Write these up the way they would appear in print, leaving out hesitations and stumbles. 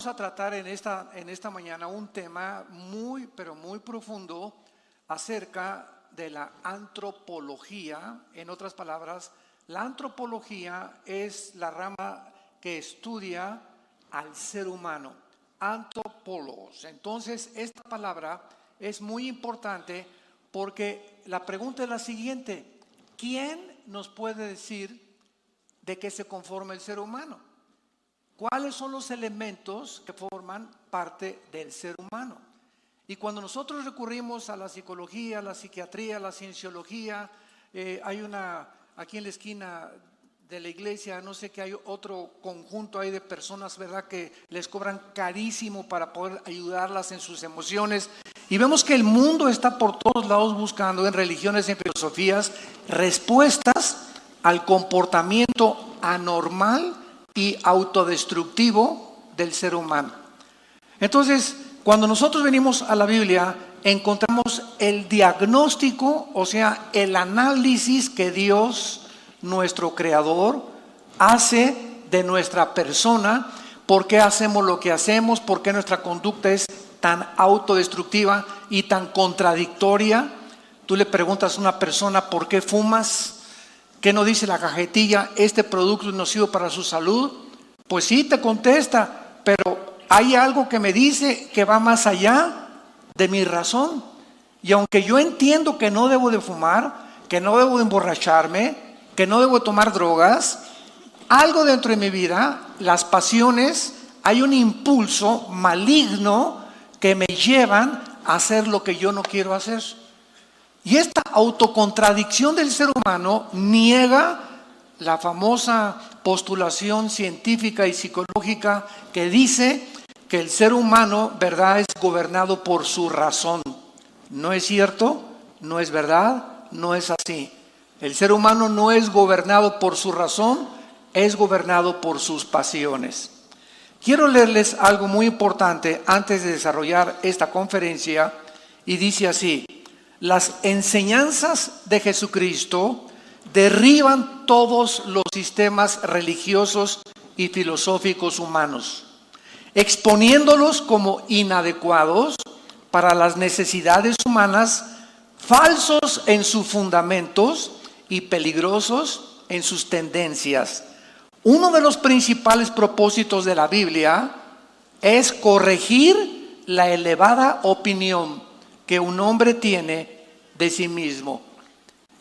Vamos a tratar en esta mañana un tema muy, pero muy profundo acerca de la antropología. En otras palabras, la antropología es la rama que estudia al ser humano. Antropólogos. Entonces, esta palabra es muy importante porque la pregunta es la siguiente: ¿quién nos puede decir de qué se conforma el ser humano? ¿Cuáles son los elementos que forman parte del ser humano? Y cuando nosotros recurrimos a la psicología, a la psiquiatría, a la cienciología, hay aquí en la esquina de la iglesia, no sé, que hay otro conjunto ahí de personas, ¿verdad?, que les cobran carísimo para poder ayudarlas en sus emociones. Y vemos que el mundo está por todos lados buscando en religiones, en filosofías, respuestas al comportamiento anormal y autodestructivo del ser humano. Entonces, cuando nosotros venimos a la Biblia, encontramos el diagnóstico, o sea, el análisis que Dios, nuestro Creador, hace de nuestra persona. ¿Por qué hacemos lo que hacemos? ¿Por qué nuestra conducta es tan autodestructiva y tan contradictoria? Tú le preguntas a una persona: ¿por qué fumas? ¿Qué no dice la cajetilla? ¿Este producto es nocivo para su salud? Pues sí, te contesta, pero hay algo que me dice que va más allá de mi razón. Y aunque yo entiendo que no debo de fumar, que no debo de emborracharme, que no debo de tomar drogas, algo dentro de mi vida, las pasiones, hay un impulso maligno que me llevan a hacer lo que yo no quiero hacer. Y esta autocontradicción del ser humano niega la famosa postulación científica y psicológica que dice que el ser humano, ¿verdad?, es gobernado por su razón. ¿No es cierto? ¿No es verdad? No es así. El ser humano no es gobernado por su razón, es gobernado por sus pasiones. Quiero leerles algo muy importante antes de desarrollar esta conferencia, y dice así: las enseñanzas de Jesucristo derriban todos los sistemas religiosos y filosóficos humanos, exponiéndolos como inadecuados para las necesidades humanas, falsos en sus fundamentos y peligrosos en sus tendencias. Uno de los principales propósitos de la Biblia es corregir la elevada opinión que un hombre tiene de sí mismo.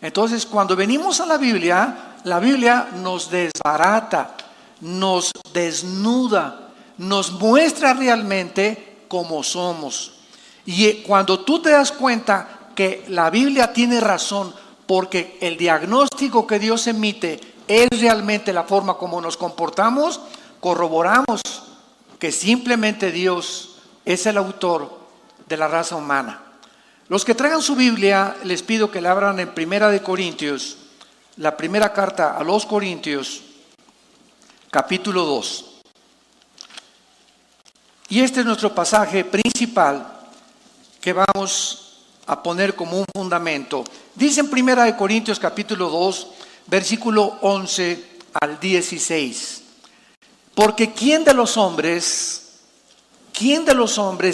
Entonces, cuando venimos a la Biblia nos desbarata, nos desnuda, nos muestra realmente cómo somos. Y cuando tú te das cuenta que la Biblia tiene razón, porque el diagnóstico que Dios emite es realmente la forma como nos comportamos, corroboramos que simplemente Dios es el autor de la raza humana. Los que traigan su Biblia, les pido que la abran en Primera de Corintios, la primera carta a los Corintios, capítulo 2. Y este es nuestro pasaje principal que vamos a poner como un fundamento. Dice en Primera de Corintios, capítulo 2, versículo 11 al 16. Porque ¿quién de los hombres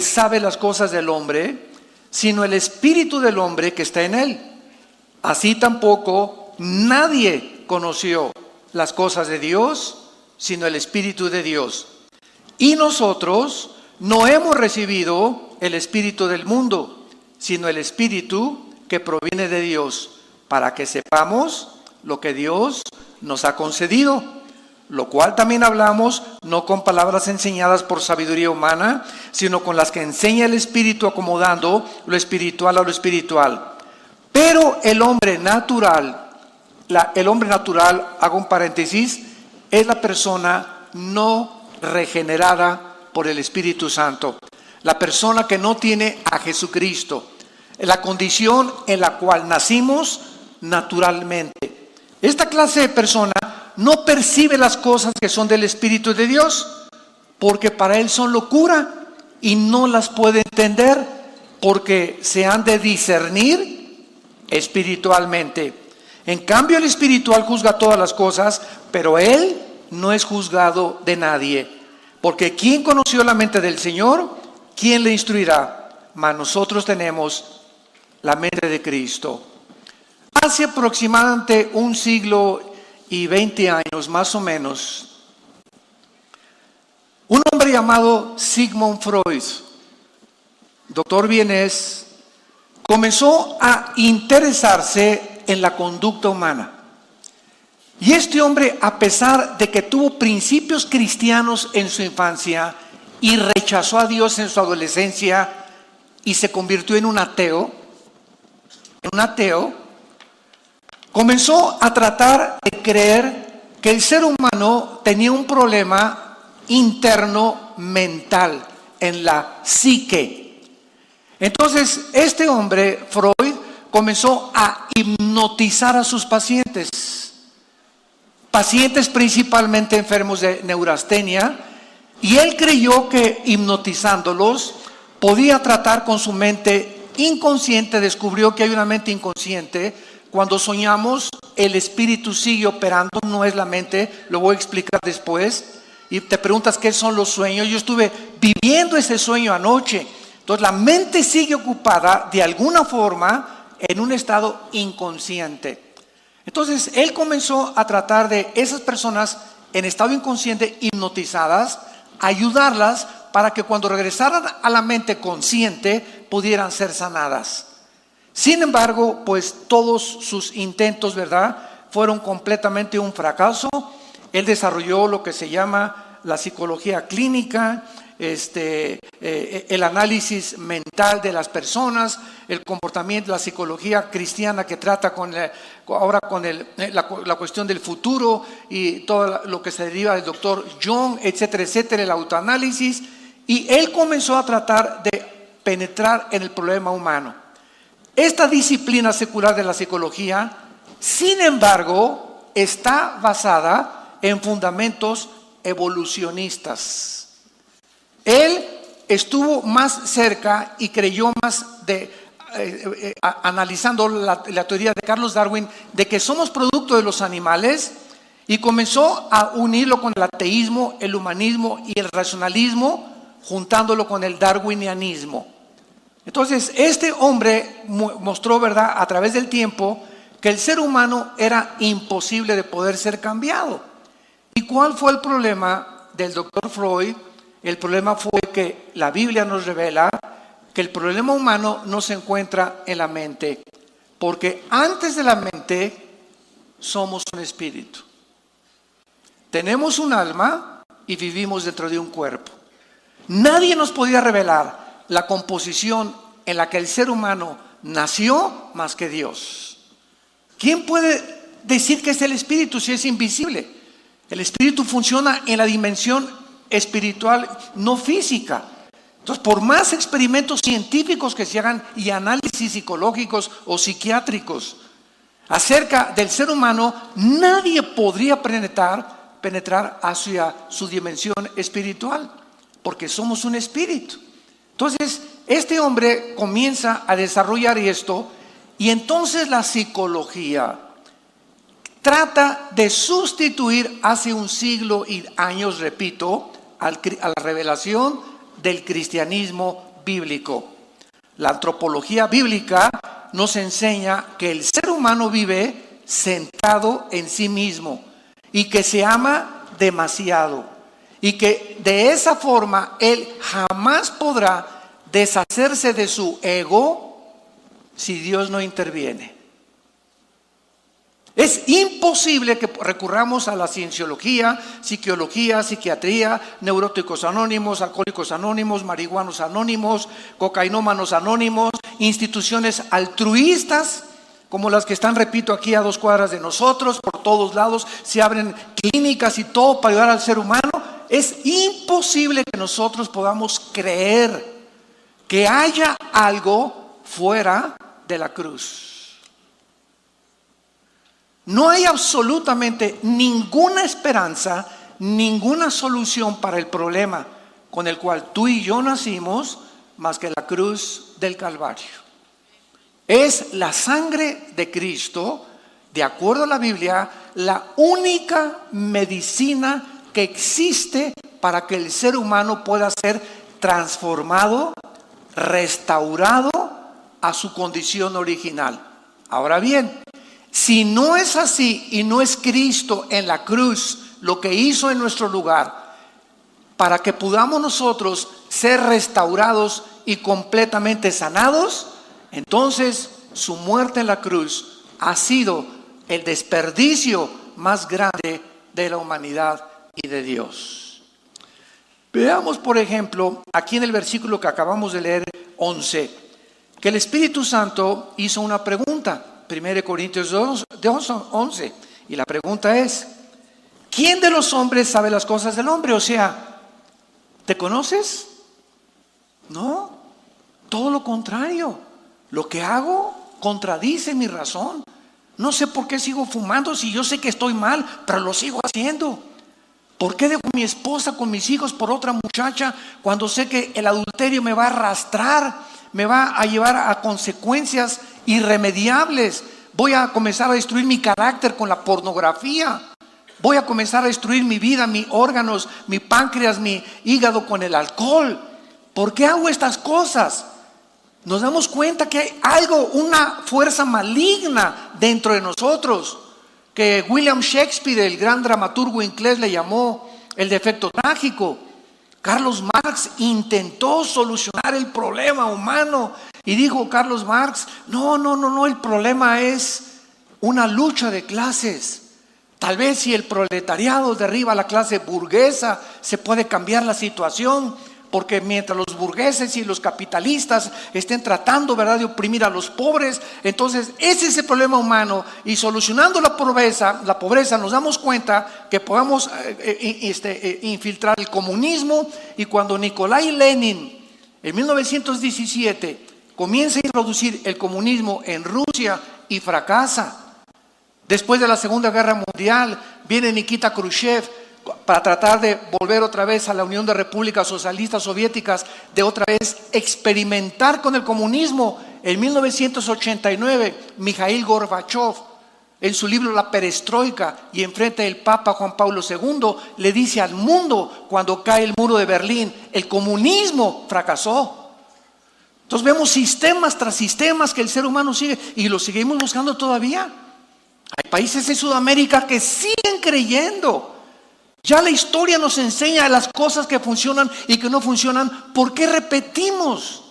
sabe las cosas del hombre, sino el espíritu del hombre que está en él? Así tampoco nadie conoció las cosas de Dios, sino el espíritu de Dios. Y nosotros no hemos recibido el espíritu del mundo, sino el espíritu que proviene de Dios, para que sepamos lo que Dios nos ha concedido, lo cual también hablamos no con palabras enseñadas por sabiduría humana, sino con las que enseña el Espíritu, acomodando lo espiritual a lo espiritual. Pero el hombre natural, hago un paréntesis, es la persona no regenerada por el Espíritu Santo, la persona que no tiene a Jesucristo, la condición en la cual nacimos naturalmente. Esta clase de persona no percibe las cosas que son del Espíritu de Dios, porque para él son locura y no las puede entender, porque se han de discernir espiritualmente. En cambio, el espiritual juzga todas las cosas, pero él no es juzgado de nadie. Porque ¿quién conoció la mente del Señor? ¿Quién le instruirá? Mas nosotros tenemos la mente de Cristo. Hace aproximadamente 1 siglo y 20 años, más o menos, un hombre llamado Sigmund Freud, doctor vienés, comenzó a interesarse en la conducta humana. Y este hombre, a pesar de que tuvo principios cristianos en su infancia y rechazó a Dios en su adolescencia y se convirtió en un ateo, comenzó a tratar de creer que el ser humano tenía un problema interno mental en la psique. Entonces, este hombre, Freud, comenzó a hipnotizar a sus pacientes principalmente enfermos de neurastenia, y él creyó que hipnotizándolos podía tratar con su mente inconsciente. Descubrió que hay una mente inconsciente. Cuando soñamos, el espíritu sigue operando, no es la mente. Lo voy a explicar después. Y te preguntas qué son los sueños. Yo estuve viviendo ese sueño anoche. Entonces la mente sigue ocupada de alguna forma en un estado inconsciente. Entonces él comenzó a tratar de esas personas en estado inconsciente, hipnotizadas, ayudarlas para que cuando regresaran a la mente consciente pudieran ser sanadas. Sin embargo, pues todos sus intentos, ¿verdad?, fueron completamente un fracaso. Él desarrolló lo que se llama la psicología clínica, el análisis mental de las personas, el comportamiento, la psicología cristiana que trata ahora con la cuestión del futuro y todo lo que se deriva del doctor Jung, etcétera, etcétera, el autoanálisis. Y él comenzó a tratar de penetrar en el problema humano. Esta disciplina secular de la psicología, sin embargo, está basada en fundamentos evolucionistas. Él estuvo más cerca y creyó más analizando la teoría de Carlos Darwin de que somos producto de los animales, y comenzó a unirlo con el ateísmo, el humanismo y el racionalismo, juntándolo con el darwinianismo. Entonces este hombre mostró, ¿verdad?, a través del tiempo, que el ser humano era imposible de poder ser cambiado. ¿Y cuál fue el problema del doctor Freud? El problema fue que la Biblia nos revela que el problema humano no se encuentra en la mente, porque antes de la mente somos un espíritu. Tenemos un alma y vivimos dentro de un cuerpo. Nadie nos podía revelar la composición en la que el ser humano nació más que Dios. ¿Quién puede decir que es el espíritu si es invisible? El espíritu funciona en la dimensión espiritual, no física. Entonces, por más experimentos científicos que se hagan y análisis psicológicos o psiquiátricos acerca del ser humano, nadie podría penetrar hacia su dimensión espiritual, porque somos un espíritu. Entonces, este hombre comienza a desarrollar esto, y entonces la psicología trata de sustituir hace 1 siglo y años, repito, a la revelación del cristianismo bíblico. La antropología bíblica nos enseña que el ser humano vive centrado en sí mismo y que se ama demasiado, y que de esa forma él jamás podrá deshacerse de su ego si Dios no interviene. Es imposible que recurramos a la cienciología, psiquiología, psiquiatría, neuróticos anónimos, alcohólicos anónimos, marihuanos anónimos, cocainómanos anónimos, instituciones altruistas como las que están, repito, aquí a 2 cuadras de nosotros. Por todos lados se abren clínicas y todo para ayudar al ser humano. Es imposible que nosotros podamos creer que haya algo fuera de la cruz. No hay absolutamente ninguna esperanza, ninguna solución para el problema con el cual tú y yo nacimos, más que la cruz del Calvario. Es la sangre de Cristo, de acuerdo a la Biblia, la única medicina que existe para que el ser humano pueda ser transformado, restaurado a su condición original. Ahora bien, si no es así y no es Cristo en la cruz lo que hizo en nuestro lugar, para que podamos nosotros ser restaurados y completamente sanados, entonces su muerte en la cruz ha sido el desperdicio más grande de la humanidad y de Dios. Veamos, por ejemplo, aquí en el versículo que acabamos de leer, 11, que el Espíritu Santo hizo una pregunta, 1 Corintios 11, y la pregunta es: ¿quién de los hombres sabe las cosas del hombre? O sea, ¿te conoces? No, todo lo contrario. Lo que hago contradice mi razón. No sé por qué sigo fumando si yo sé que estoy mal, pero lo sigo haciendo. ¿Por qué dejo a mi esposa con mis hijos por otra muchacha cuando sé que el adulterio me va a arrastrar, me va a llevar a consecuencias irremediables? Voy a comenzar a destruir mi carácter con la pornografía. Voy a comenzar a destruir mi vida, mis órganos, mi páncreas, mi hígado con el alcohol. ¿Por qué hago estas cosas? Nos damos cuenta que hay algo, una fuerza maligna dentro de nosotros, que William Shakespeare, el gran dramaturgo inglés, le llamó el defecto trágico. Carlos Marx intentó solucionar el problema humano y dijo Carlos Marx: no, el problema es una lucha de clases. Tal vez si el proletariado derriba a la clase burguesa, se puede cambiar la situación. Porque mientras los burgueses y los capitalistas estén tratando, ¿verdad?, de oprimir a los pobres, entonces ese es el problema humano. Y solucionando la pobreza nos damos cuenta que podamos infiltrar el comunismo. Y cuando Nikolai Lenin en 1917 comienza a introducir el comunismo en Rusia y fracasa, después de la Segunda Guerra Mundial viene Nikita Khrushchev para tratar de volver otra vez a la Unión de Repúblicas Socialistas Soviéticas, de otra vez experimentar con el comunismo. En 1989, Mikhail Gorbachev, en su libro La Perestroika, y enfrente del Papa Juan Pablo II, le dice al mundo, cuando cae el muro de Berlín: el comunismo fracasó. Entonces vemos sistemas tras sistemas que el ser humano sigue, y lo seguimos buscando todavía. Hay países en Sudamérica que siguen creyendo. Ya la historia nos enseña las cosas que funcionan y que no funcionan. ¿Por qué repetimos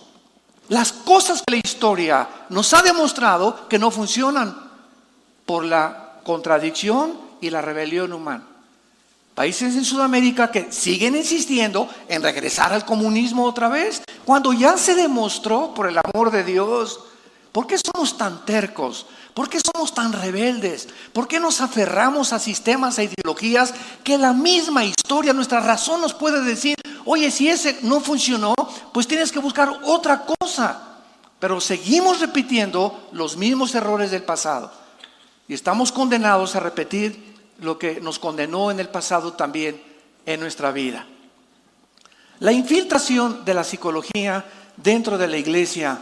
las cosas que la historia nos ha demostrado que no funcionan? Por la contradicción y la rebelión humana. Países en Sudamérica que siguen insistiendo en regresar al comunismo otra vez, cuando ya se demostró, por el amor de Dios. ¿Por qué somos tan tercos? ¿Por qué somos tan rebeldes? ¿Por qué nos aferramos a sistemas e ideologías que la misma historia, nuestra razón nos puede decir: oye, si ese no funcionó, pues tienes que buscar otra cosa? Pero seguimos repitiendo los mismos errores del pasado. Y estamos condenados a repetir lo que nos condenó en el pasado también en nuestra vida. La infiltración de la psicología dentro de la iglesia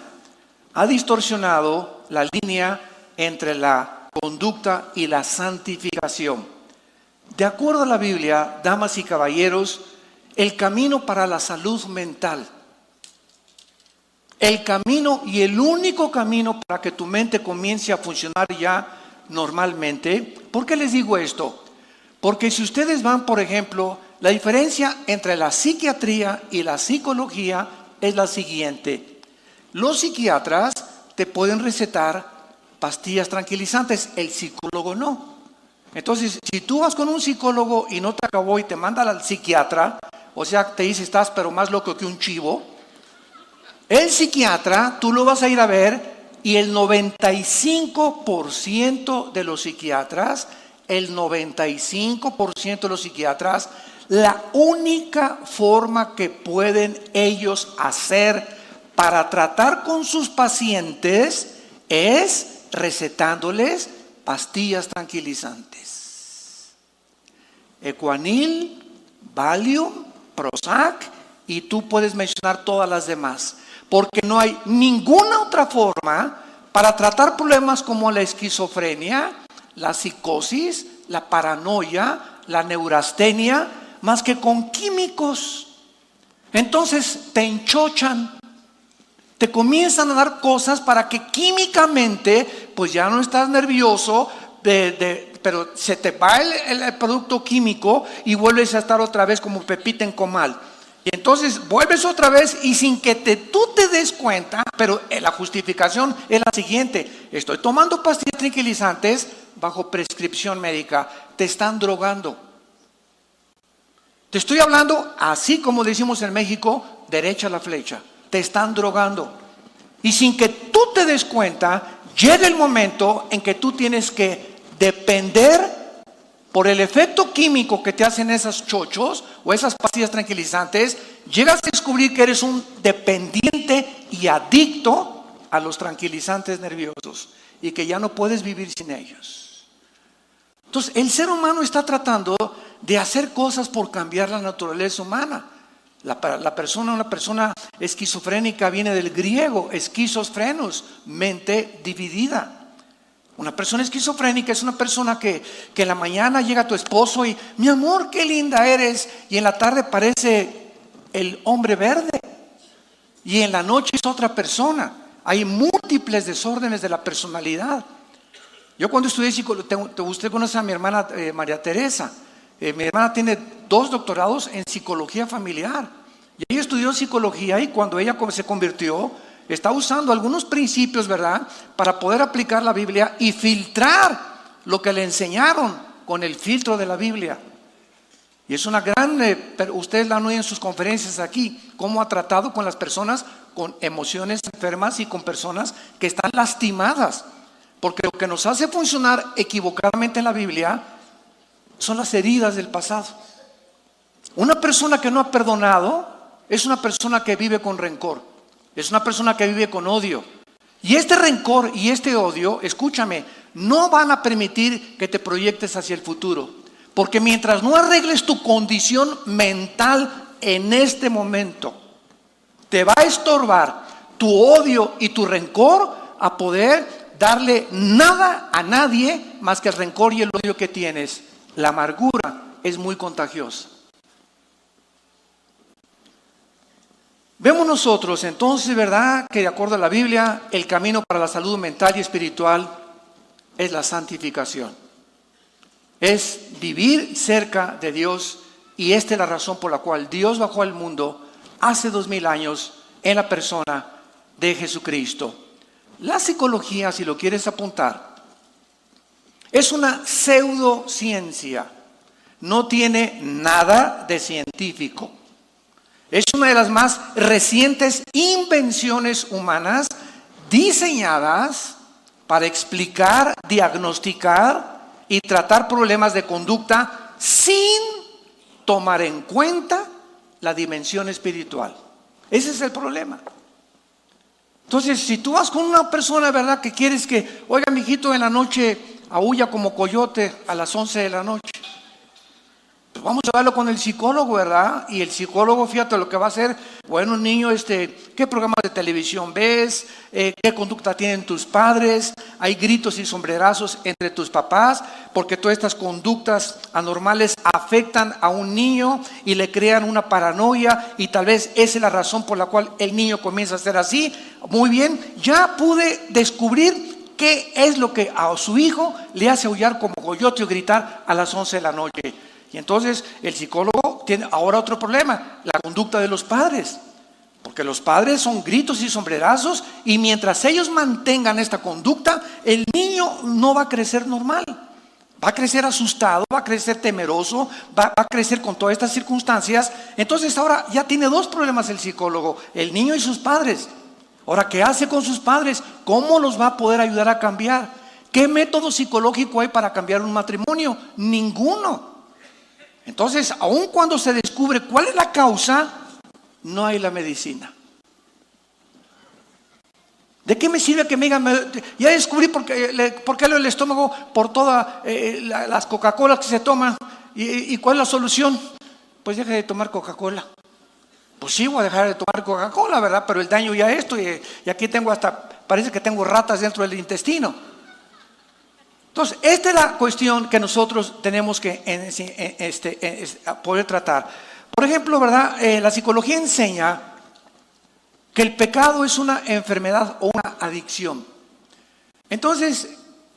ha distorsionado la línea entre la conducta y la santificación. De acuerdo a la Biblia, damas y caballeros, el camino para la salud mental, el camino y el único camino para que tu mente comience a funcionar ya normalmente. ¿Por qué les digo esto? Porque si ustedes van, por ejemplo, la diferencia entre la psiquiatría y la psicología es la siguiente. Los psiquiatras te pueden recetar pastillas tranquilizantes, el psicólogo no. Entonces, si tú vas con un psicólogo y no te acabó y te manda al psiquiatra, o sea, te dice: estás pero más loco que un chivo. El psiquiatra, tú lo vas a ir a ver, y el 95% de los psiquiatras, la única forma que pueden ellos hacer para tratar con sus pacientes es recetándoles pastillas tranquilizantes. Ecuanil, Valium, Prozac, y tú puedes mencionar todas las demás. Porque no hay ninguna otra forma para tratar problemas como la esquizofrenia, la psicosis, la paranoia, la neurastenia, más que con químicos. Entonces te enchochan, te comienzan a dar cosas para que químicamente, pues ya no estás nervioso, pero se te va el producto químico y vuelves a estar otra vez como pepita en comal. Y entonces vuelves otra vez y sin que tú te des cuenta, pero la justificación es la siguiente: estoy tomando pastillas tranquilizantes bajo prescripción médica, te están drogando. Te estoy hablando, así como decimos en México, derecha la flecha, te están drogando. Y sin que tú te des cuenta, llega el momento en que tú tienes que depender por el efecto químico que te hacen esos chochos o esas pastillas tranquilizantes. Llegas a descubrir que eres un dependiente y adicto a los tranquilizantes nerviosos y que ya no puedes vivir sin ellos. Entonces, el ser humano está tratando de hacer cosas por cambiar la naturaleza humana. Una persona esquizofrénica viene del griego, esquizofrenos, mente dividida. Una persona esquizofrénica es una persona que en la mañana llega tu esposo y, mi amor, qué linda eres, y en la tarde parece el hombre verde, y en la noche es otra persona. Hay múltiples desórdenes de la personalidad. Yo cuando estudié psicología, usted conoce a mi hermana María Teresa. Mi hermana tiene 2 doctorados en psicología familiar, y ella estudió psicología, y cuando ella se convirtió, está usando algunos principios, ¿verdad?, para poder aplicar la Biblia y filtrar lo que le enseñaron con el filtro de la Biblia. Y es una gran, ustedes la han oído en sus conferencias aquí, cómo ha tratado con las personas con emociones enfermas y con personas que están lastimadas. Porque lo que nos hace funcionar equivocadamente en la Biblia son las heridas del pasado. Una persona que no ha perdonado es una persona que vive con rencor. Es una persona que vive con odio. Y este rencor y este odio, escúchame, no van a permitir que te proyectes hacia el futuro. Porque mientras no arregles tu condición mental en este momento, te va a estorbar tu odio y tu rencor a poder darle nada a nadie más que el rencor y el odio que tienes. La amargura es muy contagiosa. Vemos nosotros entonces, ¿verdad?, que de acuerdo a la Biblia, el camino para la salud mental y espiritual es la santificación. Es vivir cerca de Dios, y esta es la razón por la cual Dios bajó al mundo hace 2000 años en la persona de Jesucristo. La psicología, si lo quieres apuntar, es una pseudociencia. No tiene nada de científico. Es una de las más recientes invenciones humanas diseñadas para explicar, diagnosticar y tratar problemas de conducta sin tomar en cuenta la dimensión espiritual. Ese es el problema. Entonces, si tú vas con una persona, ¿verdad?, que quieres que, oiga, mijito, en la noche aúlla como coyote a las 11 de la noche. Pues vamos a verlo con el psicólogo, ¿verdad? Y el psicólogo, fíjate lo que va a hacer. Bueno, niño, ¿qué programas de televisión ves? ¿Qué conducta tienen tus padres? Hay gritos y sombrerazos entre tus papás, porque todas estas conductas anormales afectan a un niño y le crean una paranoia, y tal vez esa es la razón por la cual el niño comienza a ser así. Muy bien, ya pude descubrir qué es lo que a su hijo le hace aullar como coyote o gritar a las 11 de la noche. Y entonces el psicólogo tiene ahora otro problema, la conducta de los padres. Porque los padres son gritos y sombrerazos, y mientras ellos mantengan esta conducta, el niño no va a crecer normal. Va a crecer asustado, va a crecer temeroso, va a crecer con todas estas circunstancias. Entonces ahora ya tiene 2 problemas el psicólogo, el niño y sus padres. Ahora, ¿qué hace con sus padres? ¿Cómo los va a poder ayudar a cambiar? ¿Qué método psicológico hay para cambiar un matrimonio? Ninguno. Entonces, aun cuando se descubre cuál es la causa, no hay la medicina. ¿De qué me sirve que me digan, ya descubrí por qué el estómago por todas las Coca-Cola que se toman? ¿Y cuál es la solución? Pues deje de tomar Coca-Cola. Pues sí, voy a dejar de tomar Coca-Cola, ¿verdad? Pero el daño ya esto, y aquí tengo parece que tengo ratas dentro del intestino. Entonces, esta es la cuestión que nosotros tenemos que poder tratar. Por ejemplo, ¿verdad? La psicología enseña que el pecado es una enfermedad o una adicción. Entonces,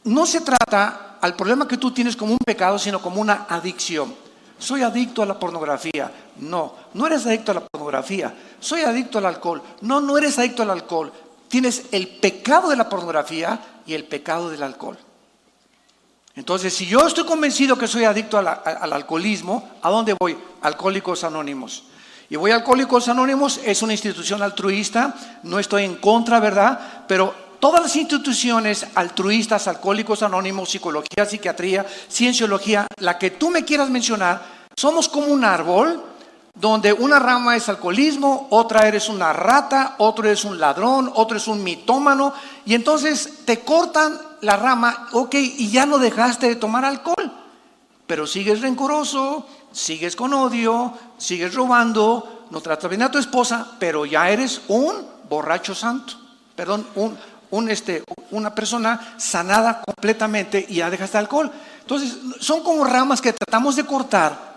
no se trata al problema que tú tienes como un pecado, sino como una adicción. Soy adicto a la pornografía. No, no eres adicto a la pornografía. Soy adicto al alcohol. No, no eres adicto al alcohol. Tienes el pecado de la pornografía y el pecado del alcohol. Entonces, si yo estoy convencido que soy adicto al alcoholismo, ¿a dónde voy? Alcohólicos Anónimos. Y voy a Alcohólicos Anónimos, es una institución altruista, no estoy en contra, ¿verdad? Pero todas las instituciones altruistas, Alcohólicos Anónimos, psicología, psiquiatría, cienciología, la que tú me quieras mencionar, somos como un árbol donde una rama es alcoholismo, otra eres una rata, otro eres un ladrón, otro es un mitómano, y entonces te cortan la rama, ok, y ya no dejaste de tomar alcohol, pero sigues rencoroso, sigues con odio, sigues robando, no tratas bien a tu esposa, pero ya eres un borracho santo, perdón, una persona sanada completamente y ya dejaste alcohol. Entonces son como ramas que tratamos de cortar,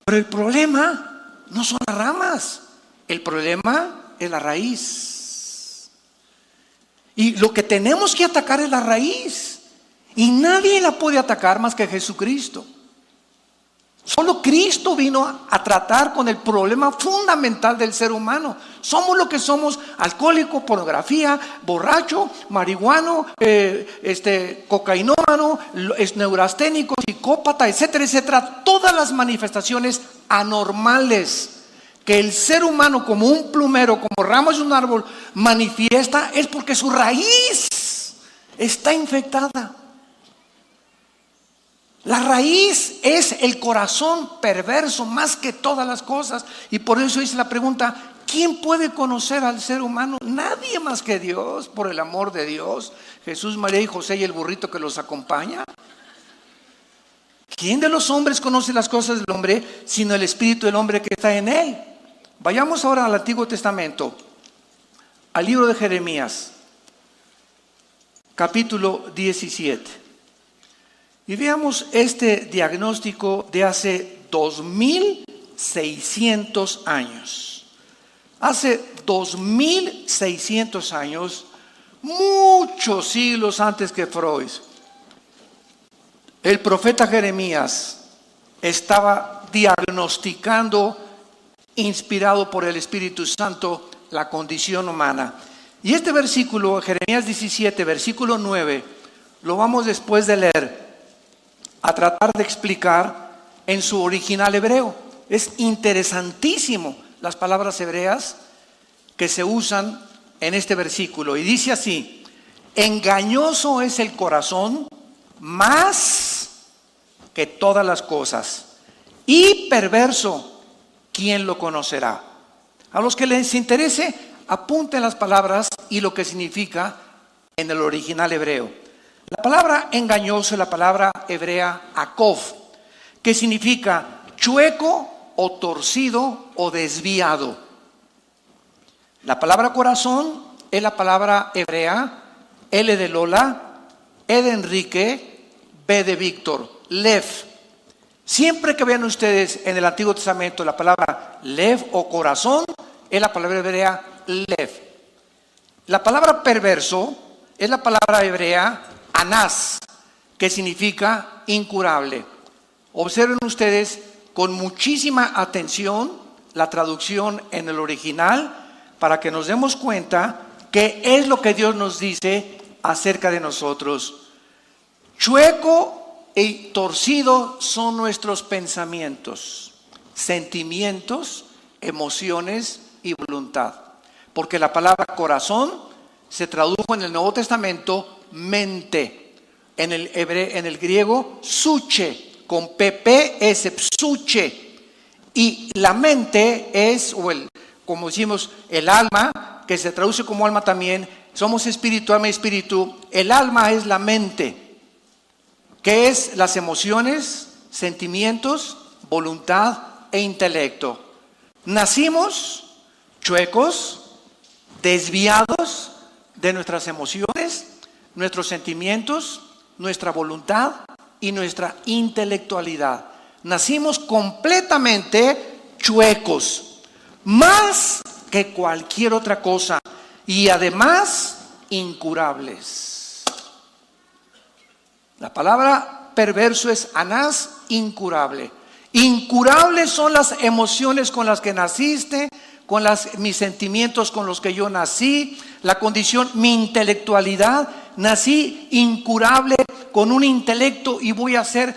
pero el problema no son las ramas, el problema es la raíz. Y lo que tenemos que atacar es la raíz. Y nadie la puede atacar más que Jesucristo. Solo Cristo vino a tratar con el problema fundamental del ser humano. Somos lo que somos: alcohólico, pornografía, borracho, marihuano, cocainómano, neurasténico, psicópata, etcétera, etcétera. Todas las manifestaciones anormales que el ser humano, como un plumero, como ramas de un árbol, manifiesta, es porque su raíz está infectada. La raíz es el corazón perverso más que todas las cosas. Y por eso es la pregunta: ¿quién puede conocer al ser humano? Nadie más que Dios, por el amor de Dios. Jesús, María y José y el burrito que los acompaña. ¿Quién de los hombres conoce las cosas del hombre sino el espíritu del hombre que está en él? Vayamos ahora al Antiguo Testamento, al libro de Jeremías, capítulo 17. Y veamos este diagnóstico de hace 2600 años. Hace 2600 años, muchos siglos antes que Freud, el profeta Jeremías estaba diagnosticando, inspirado por el Espíritu Santo, la condición humana. Y este versículo, Jeremías 17, versículo 9, lo vamos después de leer a tratar de explicar en su original hebreo. Es interesantísimo las palabras hebreas que se usan en este versículo. Y dice así: engañoso es el corazón más que todas las cosas, y perverso, ¿quién lo conocerá? A los que les interese, apunten las palabras y lo que significa en el original hebreo. La palabra engañoso es la palabra hebrea akov, que significa chueco o torcido o desviado. La palabra corazón es la palabra hebrea L de Lola, E de Enrique, B de Víctor, lev. Siempre que vean ustedes en el Antiguo Testamento la palabra lev o corazón, es la palabra hebrea lev. La palabra perverso es la palabra hebrea anás, que significa incurable. Observen ustedes con muchísima atención la traducción en el original para que nos demos cuenta qué es lo que Dios nos dice acerca de nosotros. Chueco y torcido son nuestros pensamientos, sentimientos, emociones y voluntad. Porque la palabra corazón se tradujo en el Nuevo Testamento mente, en el griego suche, con pp es psuche, y la mente es, como decimos, el alma, que se traduce como alma también. Somos espíritu, alma y espíritu. El alma es la mente, que es las emociones, sentimientos, voluntad e intelecto. Nacimos chuecos, desviados de nuestras emociones, nuestros sentimientos, nuestra voluntad y nuestra intelectualidad. Nacimos completamente chuecos, más que cualquier otra cosa, y además incurables. La palabra perverso es anás, incurable. Incurables son las emociones con las que naciste, con mis sentimientos con los que yo nací, la condición, mi intelectualidad. Nací incurable con un intelecto y voy a ser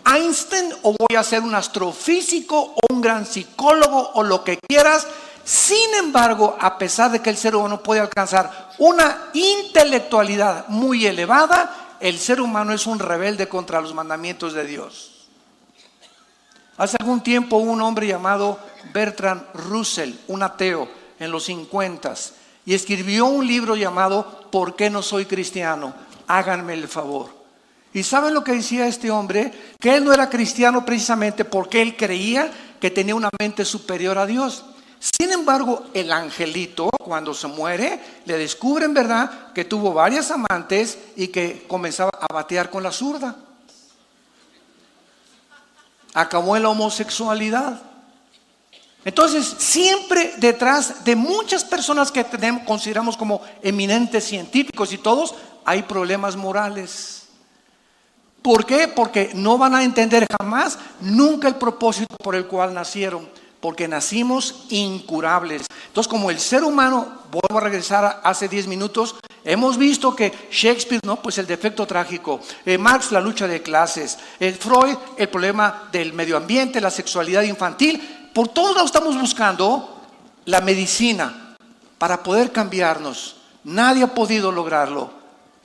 Einstein o voy a ser un astrofísico o un gran psicólogo o lo que quieras. Sin embargo, a pesar de que el ser humano puede alcanzar una intelectualidad muy elevada, el ser humano es un rebelde contra los mandamientos de Dios. Hace algún tiempo un hombre llamado Bertrand Russell, un ateo en los 50s, y escribió un libro llamado ¿Por qué no soy cristiano? Háganme el favor. ¿Y saben lo que decía este hombre? Que él no era cristiano precisamente porque él creía que tenía una mente superior a Dios. Sin embargo, el angelito, cuando se muere, le descubren, ¿verdad?, que tuvo varias amantes y que comenzaba a batear con la zurda. Acabó en la homosexualidad. Entonces, siempre detrás de muchas personas que consideramos como eminentes científicos y todos, hay problemas morales. ¿Por qué? Porque no van a entender jamás, nunca el propósito por el cual nacieron. Porque nacimos incurables. Entonces, como el ser humano, vuelvo a regresar hace 10 minutos, hemos visto que Shakespeare, ¿no?, pues el defecto trágico, Marx, la lucha de clases, Freud, el problema del medio ambiente, la sexualidad infantil. Por todos lados estamos buscando la medicina para poder cambiarnos. Nadie ha podido lograrlo.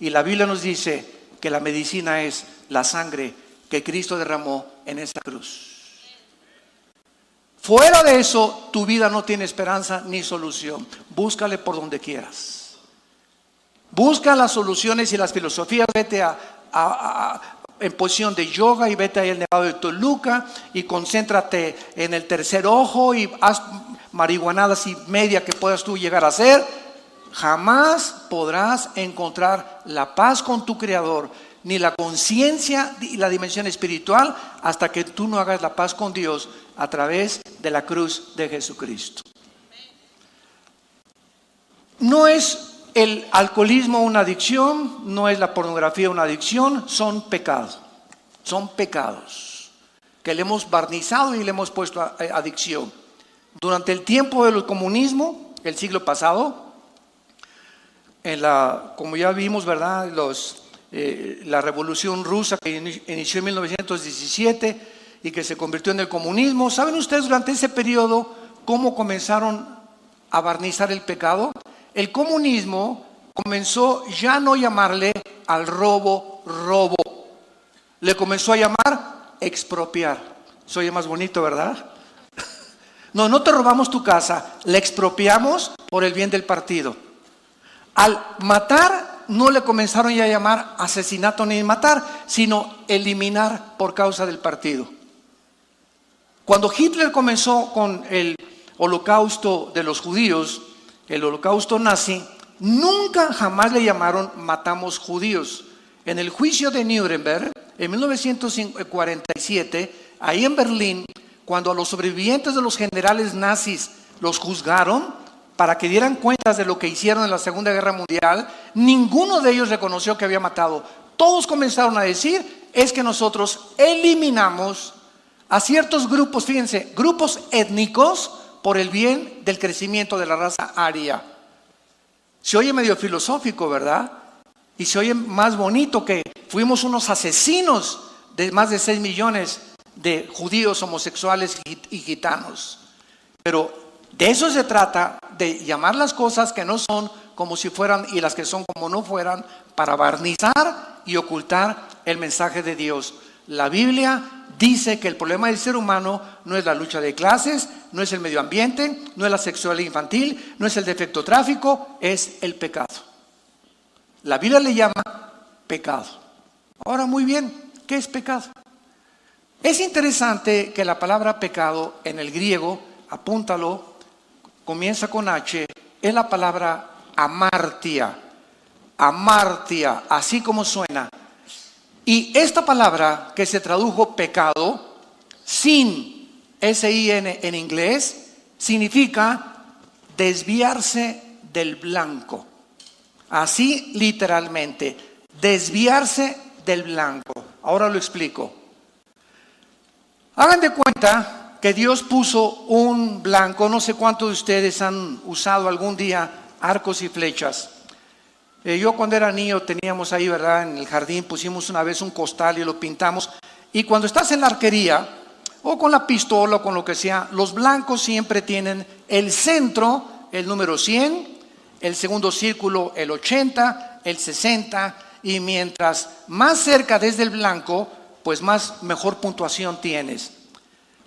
Y la Biblia nos dice que la medicina es la sangre que Cristo derramó en esa cruz. Fuera de eso, tu vida no tiene esperanza ni solución. Búscale por donde quieras. Busca las soluciones y las filosofías. Vete en posición de yoga y vete ahí al Nevado de Toluca y concéntrate en el tercer ojo y haz marihuanadas y media que puedas tú llegar a hacer. Jamás podrás encontrar la paz con tu Creador, ni la conciencia y la dimensión espiritual, hasta que tú no hagas la paz con Dios a través de la cruz de Jesucristo. No es el alcoholismo una adicción, no es la pornografía una adicción, son pecados. Son pecados que le hemos barnizado y le hemos puesto adicción. Durante el tiempo del comunismo, el siglo pasado, como ya vimos, ¿verdad?, la revolución rusa que inició en 1917 y que se convirtió en el comunismo. ¿Saben ustedes durante ese periodo cómo comenzaron a barnizar el pecado? El comunismo comenzó ya no llamarle al robo, le comenzó a llamar expropiar. Se oye más bonito, ¿verdad? No te robamos tu casa, la expropiamos por el bien del partido. Al matar, no le comenzaron ya a llamar asesinato ni matar, sino eliminar por causa del partido. Cuando Hitler comenzó con el holocausto de los judíos, el holocausto nazi, nunca jamás le llamaron matamos judíos. En el juicio de Nuremberg, en 1947, ahí en Berlín, cuando a los sobrevivientes de los generales nazis los juzgaron para que dieran cuentas de lo que hicieron en la Segunda Guerra Mundial, ninguno de ellos reconoció que había matado. Todos comenzaron a decir, es que nosotros eliminamos a ciertos grupos, fíjense, grupos étnicos por el bien del crecimiento de la raza aria. Se oye medio filosófico, ¿verdad? Y se oye más bonito que fuimos unos asesinos de más de 6 millones de judíos, homosexuales y gitanos. Pero de eso se trata, de llamar las cosas que no son como si fueran y las que son como no fueran, para barnizar y ocultar el mensaje de Dios. La Biblia dice que el problema del ser humano no es la lucha de clases, no es el medio ambiente, no es la sexualidad infantil, no es el defecto tráfico, es el pecado. La Biblia le llama pecado. Ahora, muy bien, ¿qué es pecado? Es interesante que la palabra pecado en el griego, apúntalo, comienza con H, es la palabra amartia. Amartia, así como suena. Y esta palabra que se tradujo pecado, sin, S-I-N en inglés, significa desviarse del blanco. Así literalmente, desviarse del blanco. Ahora lo explico. Hagan de cuenta que Dios puso un blanco. No sé cuántos de ustedes han usado algún día arcos y flechas. Yo cuando era niño teníamos ahí, ¿verdad? En el jardín pusimos una vez un costal y lo pintamos. Y cuando estás en la arquería, o con la pistola o con lo que sea, los blancos siempre tienen el centro, el número 100, el segundo círculo, el 80, el 60, y mientras más cerca desde el blanco, pues mejor puntuación tienes.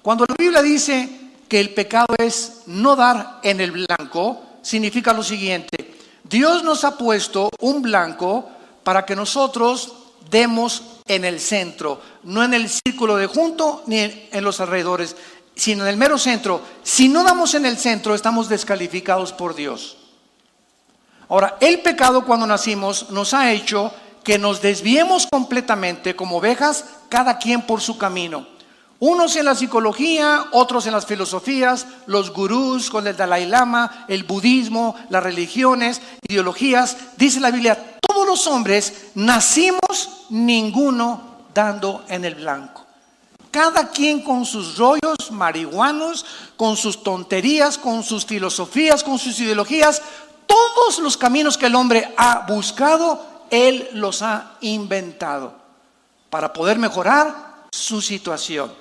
Cuando la Biblia dice que el pecado es no dar en el blanco, significa lo siguiente: Dios nos ha puesto un blanco para que nosotros demos en el centro, no en el círculo de junto ni en los alrededores, sino en el mero centro. Si no damos en el centro, estamos descalificados por Dios. Ahora, el pecado cuando nacimos nos ha hecho que nos desviemos completamente como ovejas, cada quien por su camino. Unos en la psicología, otros en las filosofías, los gurús con el Dalai Lama, el budismo, las religiones, ideologías. Dice la Biblia, todos los hombres nacimos, ninguno dando en el blanco. Cada quien con sus rollos marihuanos, con sus tonterías, con sus filosofías, con sus ideologías. Todos los caminos que el hombre ha buscado, él los ha inventado para poder mejorar su situación.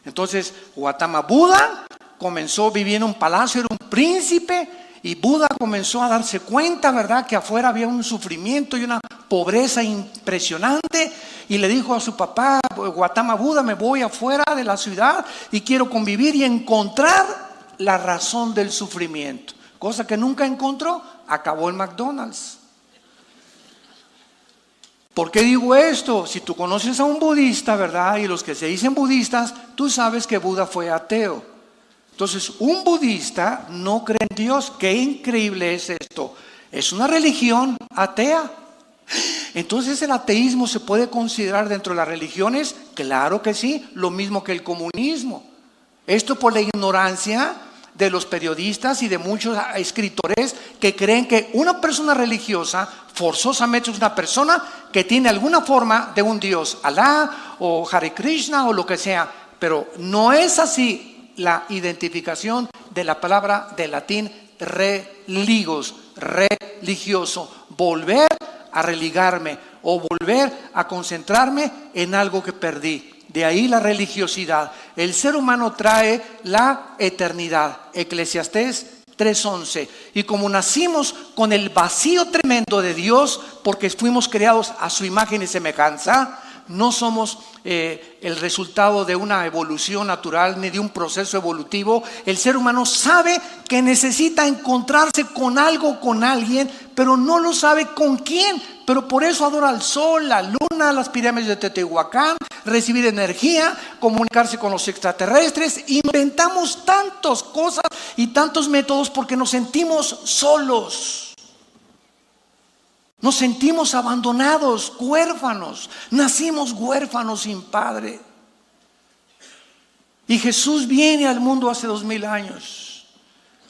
Entonces, Gautama Buda comenzó viviendo en un palacio, era un príncipe, y Buda comenzó a darse cuenta, ¿verdad?, que afuera había un sufrimiento y una pobreza impresionante, y le dijo a su papá, Gautama Buda, me voy afuera de la ciudad y quiero convivir y encontrar la razón del sufrimiento. Cosa que nunca encontró, acabó en McDonald's. ¿Por qué digo esto? Si tú conoces a un budista, ¿verdad? Y los que se dicen budistas, tú sabes que Buda fue ateo. Entonces, un budista no cree en Dios. Qué increíble es esto. Es una religión atea. Entonces, ¿el ateísmo se puede considerar dentro de las religiones? Claro que sí, lo mismo que el comunismo. Esto por la ignorancia de los periodistas y de muchos escritores que creen que una persona religiosa forzosamente es una persona que tiene alguna forma de un Dios, Alá o Hare Krishna o lo que sea, pero no es así la identificación de la palabra del latín religos, religioso, volver a religarme o volver a concentrarme en algo que perdí. De ahí la religiosidad. El ser humano trae la eternidad. Eclesiastés 3:11. Y como nacimos con el vacío tremendo de Dios, porque fuimos creados a su imagen y semejanza, no somos el resultado de una evolución natural ni de un proceso evolutivo. El ser humano sabe que necesita encontrarse con algo, con alguien, pero no lo sabe con quién. Pero por eso adora al sol, la luna, las pirámides de Teotihuacán, recibir energía, comunicarse con los extraterrestres. Inventamos tantas cosas y tantos métodos porque nos sentimos solos. Nos sentimos abandonados, huérfanos. Nacimos huérfanos sin padre. Y Jesús viene al mundo hace 2000 años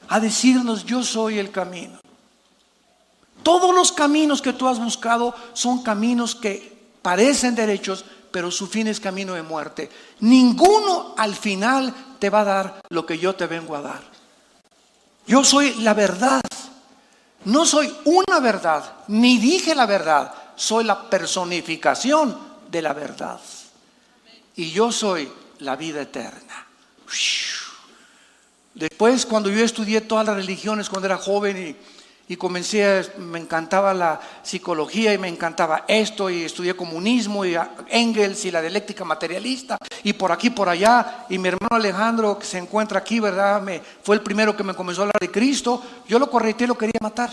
a decirnos: yo soy el camino. Todos los caminos que tú has buscado son caminos que parecen derechos, pero su fin es camino de muerte. Ninguno al final te va a dar lo que yo te vengo a dar. Yo soy la verdad. No soy una verdad, ni dije la verdad. Soy la personificación de la verdad. Y yo soy la vida eterna. Después, cuando yo estudié todas las religiones cuando era joven y me encantaba la psicología y me encantaba esto, y estudié comunismo y Engels y la dialéctica materialista y por aquí por allá, y mi hermano Alejandro, que se encuentra aquí, ¿verdad?, fue el primero que me comenzó a hablar de Cristo. Yo lo correteé y lo quería matar.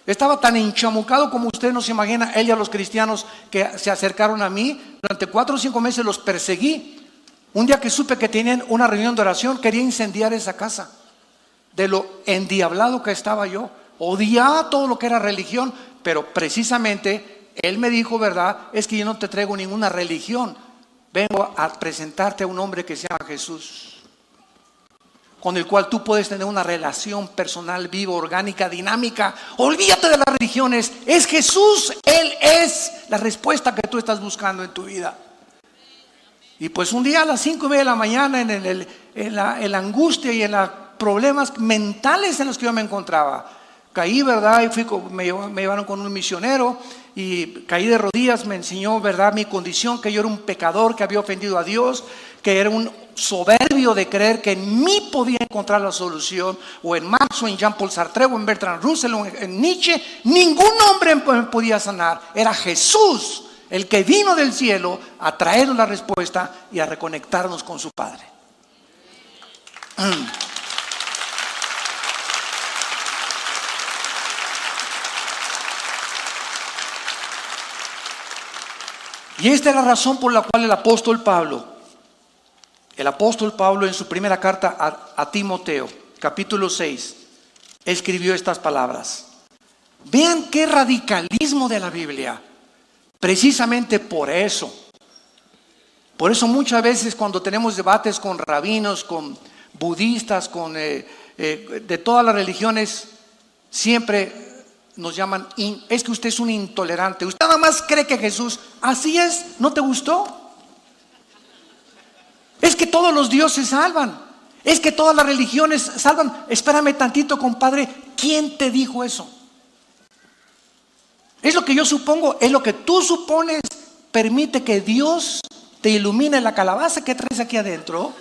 Estaba tan enchamucado como usted no se imagina, él y a los cristianos que se acercaron a mí. Durante 4 o 5 meses los perseguí. Un día que supe que tenían una reunión de oración, quería incendiar esa casa. De lo endiablado que estaba yo. Odiaba todo lo que era religión, pero precisamente Él me dijo, ¿verdad? Es que yo no te traigo ninguna religión. Vengo a presentarte a un hombre que se llama Jesús, con el cual tú puedes tener una relación personal, viva, orgánica, dinámica. Olvídate de las religiones. Es Jesús. Él es la respuesta que tú estás buscando en tu vida. Y pues un día a las 5:30 de la mañana, en la angustia y en los problemas mentales en los que yo me encontraba, caí, ¿verdad? Y me llevaron con un misionero y caí de rodillas. Me enseñó, ¿verdad?, mi condición, que yo era un pecador, que había ofendido a Dios, que era un soberbio de creer que en mí podía encontrar la solución, o en Marx, o en Jean-Paul Sartre, o en Bertrand Russell, o en Nietzsche. Ningún hombre me podía sanar. Era Jesús el que vino del cielo a traernos la respuesta y a reconectarnos con su Padre. Y esta es la razón por la cual el apóstol Pablo en su primera carta a Timoteo, capítulo 6, escribió estas palabras. Vean qué radicalismo de la Biblia. Precisamente por eso muchas veces cuando tenemos debates con rabinos, con budistas, de todas las religiones, siempre nos llaman, es que usted es un intolerante, usted nada más cree que Jesús, así es, ¿no te gustó? Es que todos los dioses salvan, es que todas las religiones salvan. Espérame tantito, compadre, ¿quién te dijo eso? Es lo que yo supongo, es lo que tú supones. Permite que Dios te ilumine la calabaza que traes aquí adentro,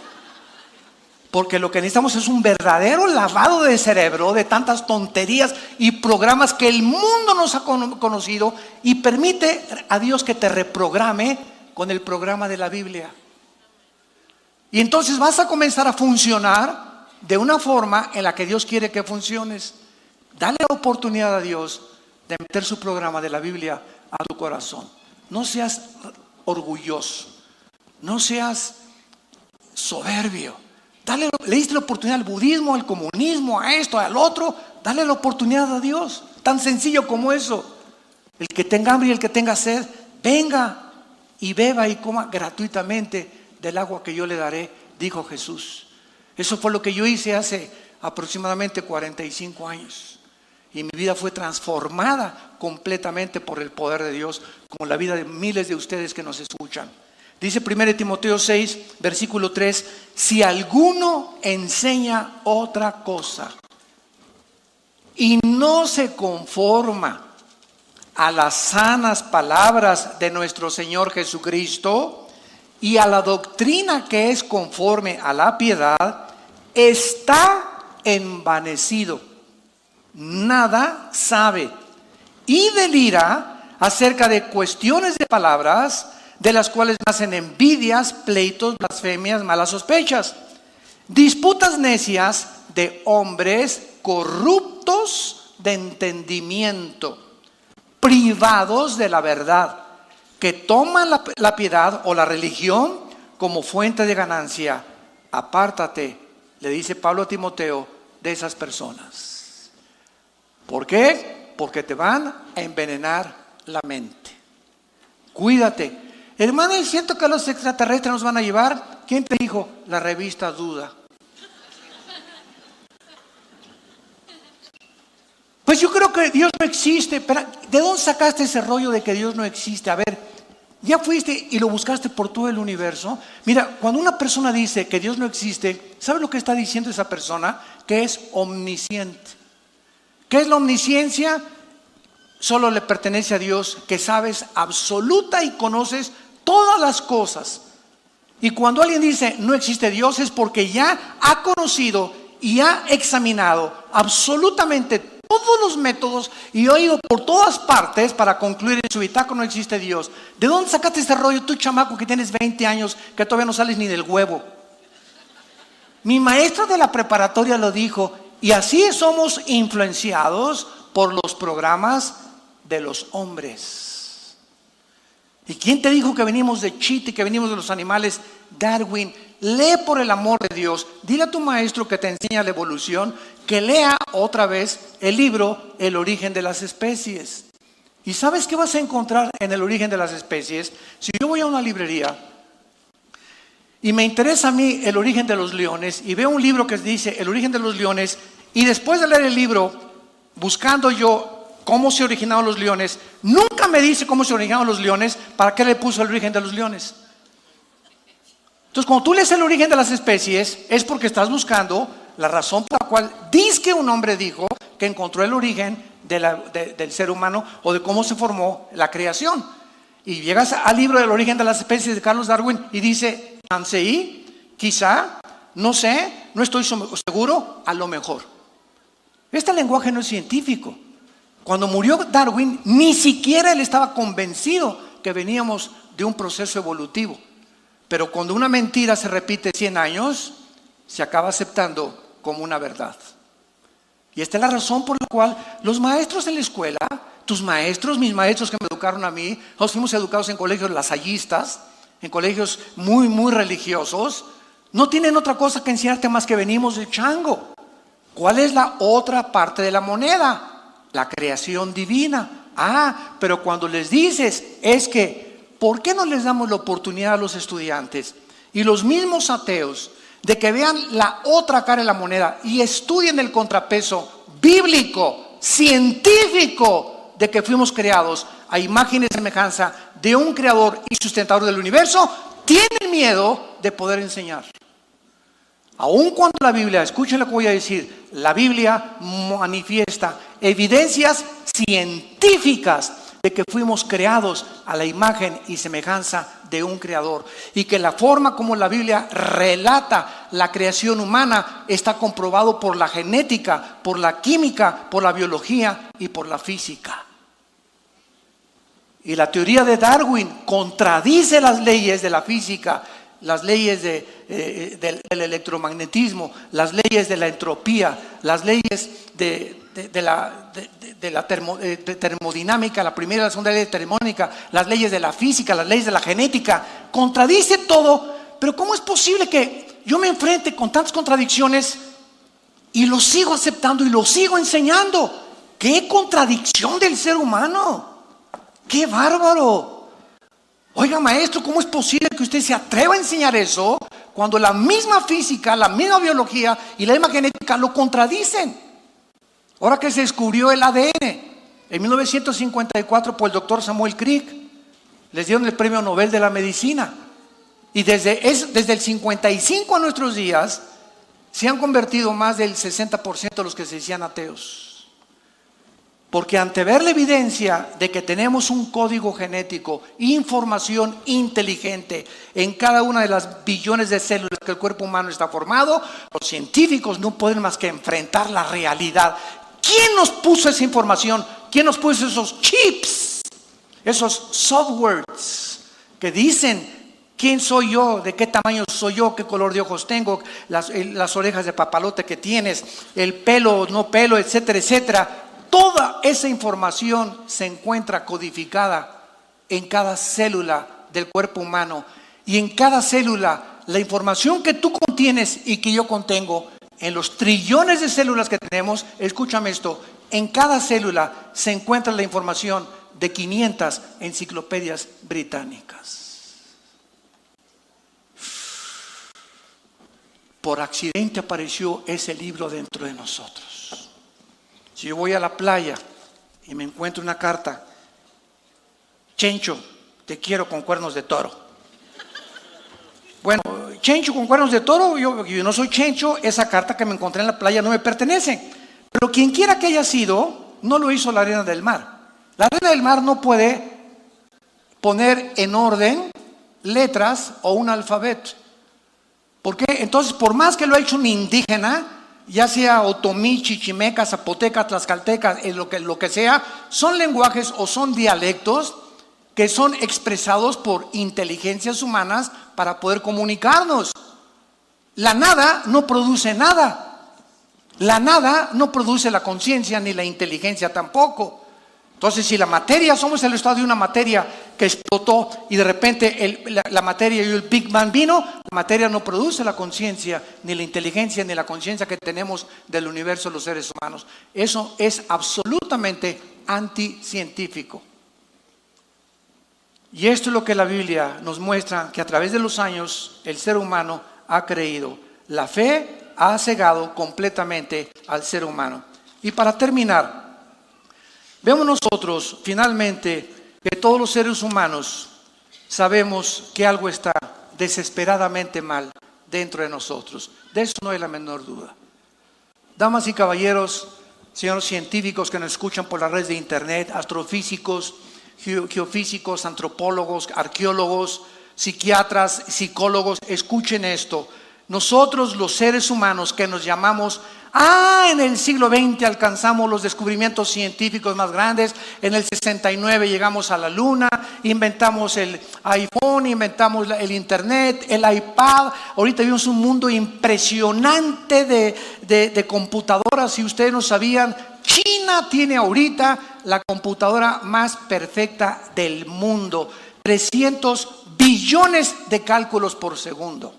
porque lo que necesitamos es un verdadero lavado de cerebro de tantas tonterías y programas que el mundo nos ha conocido, y permite a Dios que te reprograme con el programa de la Biblia. Y entonces vas a comenzar a funcionar de una forma en la que Dios quiere que funciones. Dale la oportunidad a Dios de meter su programa de la Biblia a tu corazón. No seas orgulloso, no seas soberbio. Le diste la oportunidad al budismo, al comunismo, a esto, al otro. Dale la oportunidad a Dios. Tan sencillo como eso. El que tenga hambre y el que tenga sed, venga y beba y coma gratuitamente del agua que yo le daré, dijo Jesús. Eso fue lo que yo hice hace aproximadamente 45 años. Y mi vida fue transformada completamente por el poder de Dios, como la vida de miles de ustedes que nos escuchan. Dice 1 Timoteo 6, versículo 3, si alguno enseña otra cosa y no se conforma a las sanas palabras de nuestro Señor Jesucristo y a la doctrina que es conforme a la piedad, está envanecido, nada sabe y delira acerca de cuestiones de palabras, de las cuales nacen envidias, pleitos, blasfemias, malas sospechas, disputas necias de hombres corruptos de entendimiento, privados de la verdad, que toman la piedad o la religión como fuente de ganancia. Apártate, le dice Pablo a Timoteo, de esas personas. ¿Por qué? Porque te van a envenenar la mente. Cuídate. Hermano, ¿es cierto que los extraterrestres nos van a llevar? ¿Quién te dijo? La revista Duda. Pues yo creo que Dios no existe. Pero ¿de dónde sacaste ese rollo de que Dios no existe? A ver, ¿ya fuiste y lo buscaste por todo el universo? Mira, cuando una persona dice que Dios no existe, ¿sabes lo que está diciendo esa persona? Que es omnisciente. ¿Qué es la omnisciencia? Solo le pertenece a Dios, que sabes absoluta y conoces todas las cosas. Y cuando alguien dice no existe Dios, es porque ya ha conocido y ha examinado absolutamente todos los métodos y ha ido por todas partes para concluir en su bitácora no existe Dios. ¿De dónde sacaste este rollo, tú chamaco que tienes 20 años, que todavía no sales ni del huevo? Mi maestra de la preparatoria lo dijo, y así somos influenciados por los programas de los hombres. ¿Y quién te dijo que venimos de chita y que venimos de los animales? Darwin. Lee por el amor de Dios. Dile a tu maestro que te enseña la evolución que lea otra vez el libro El origen de las especies. ¿Y sabes qué vas a encontrar en el origen de las especies? Si yo voy a una librería y me interesa a mí el origen de los leones y veo un libro que dice el origen de los leones, y después de leer el libro, buscando yo cómo se originaron los leones, nunca me dice cómo se originaron los leones, ¿para qué le puso el origen de los leones? Entonces, cuando tú lees el origen de las especies, es porque estás buscando la razón por la cual dice que un hombre dijo que encontró el origen del ser humano o de cómo se formó la creación. Y llegas al libro del origen de las especies de Carlos Darwin y dice, Ansei, quizá, no sé, no estoy seguro, a lo mejor. Este lenguaje no es científico. Cuando murió Darwin, ni siquiera él estaba convencido que veníamos de un proceso evolutivo. Pero cuando una mentira se repite 100 años, se acaba aceptando como una verdad. Y esta es la razón por la cual los maestros en la escuela, tus maestros, mis maestros que me educaron a mí, nos fuimos educados en colegios lasallistas, en colegios muy, muy religiosos, no tienen otra cosa que enseñarte más que venimos del chango. ¿Cuál es la otra parte de la moneda? La creación divina. Pero cuando les dices, es que, ¿por qué no les damos la oportunidad a los estudiantes y los mismos ateos de que vean la otra cara de la moneda y estudien el contrapeso bíblico, científico, de que fuimos creados a imagen y semejanza de un creador y sustentador del universo? Tienen miedo de poder enseñar. Aun cuando la Biblia, escuchen lo que voy a decir, la Biblia manifiesta evidencias científicas de que fuimos creados a la imagen y semejanza de un creador, y que la forma como la Biblia relata la creación humana está comprobado por la genética, por la química, por la biología y por la física. Y la teoría de Darwin contradice las leyes de la física, las leyes del electromagnetismo, las leyes de la entropía, las leyes de la termodinámica, la primera y la segunda ley termodinámica, las leyes de la física, las leyes de la genética. Contradice todo, pero ¿cómo es posible que yo me enfrente con tantas contradicciones y lo sigo aceptando y lo sigo enseñando? ¡Qué contradicción del ser humano! ¡Qué bárbaro! Oiga, maestro, ¿cómo es posible que usted se atreva a enseñar eso cuando la misma física, la misma biología y la misma genética lo contradicen? Ahora que se descubrió el ADN en 1954 por el doctor Samuel Crick, les dieron el premio Nobel de la Medicina. Y desde el 55 a nuestros días se han convertido más del 60% de los que se decían ateos. Porque ante ver la evidencia de que tenemos un código genético, información inteligente en cada una de las billones de células que el cuerpo humano está formado, los científicos no pueden más que enfrentar la realidad. ¿Quién nos puso esa información? ¿Quién nos puso esos chips? Esos softwares que dicen quién soy yo, de qué tamaño soy yo, qué color de ojos tengo, las orejas de papalote que tienes, el pelo, no pelo, etcétera, etcétera. Toda esa información se encuentra codificada en cada célula del cuerpo humano. Y en cada célula, la información que tú contienes y que yo contengo, en los trillones de células que tenemos, escúchame esto, en cada célula se encuentra la información de 500 enciclopedias británicas. Por accidente apareció ese libro dentro de nosotros. Si yo voy a la playa y me encuentro una carta, Chencho, te quiero con cuernos de toro. Bueno, Chencho con cuernos de toro, yo no soy Chencho, esa carta que me encontré en la playa no me pertenece. Pero quien quiera que haya sido, no lo hizo la arena del mar. La arena del mar no puede poner en orden letras o un alfabeto. ¿Por qué? Entonces, por más que lo ha hecho un indígena, ya sea otomí, chichimeca, zapoteca, tlaxcalteca, lo que sea, son lenguajes o son dialectos que son expresados por inteligencias humanas para poder comunicarnos. La nada no produce nada. La nada no produce la conciencia ni la inteligencia tampoco. Entonces, si la materia, somos el estado de una materia que explotó y de repente la materia y el Big Bang vino, la materia no produce la conciencia, ni la inteligencia, ni la conciencia que tenemos del universo de los seres humanos. Eso es absolutamente anticientífico. Y esto es lo que la Biblia nos muestra, que a través de los años el ser humano ha creído. La fe ha cegado completamente al ser humano. Y para terminar, vemos nosotros finalmente que todos los seres humanos sabemos que algo está desesperadamente mal dentro de nosotros. De eso no hay la menor duda. Damas y caballeros, señores científicos que nos escuchan por las redes de internet, astrofísicos, geofísicos, antropólogos, arqueólogos, psiquiatras, psicólogos, escuchen esto. Nosotros los seres humanos que nos llamamos, en el siglo XX alcanzamos los descubrimientos científicos más grandes, en el 69 llegamos a la luna, inventamos el iPhone, inventamos el internet, el iPad, ahorita vivimos un mundo impresionante de computadoras. Si ustedes no sabían, China tiene ahorita la computadora más perfecta del mundo, 300 billones de cálculos por segundo.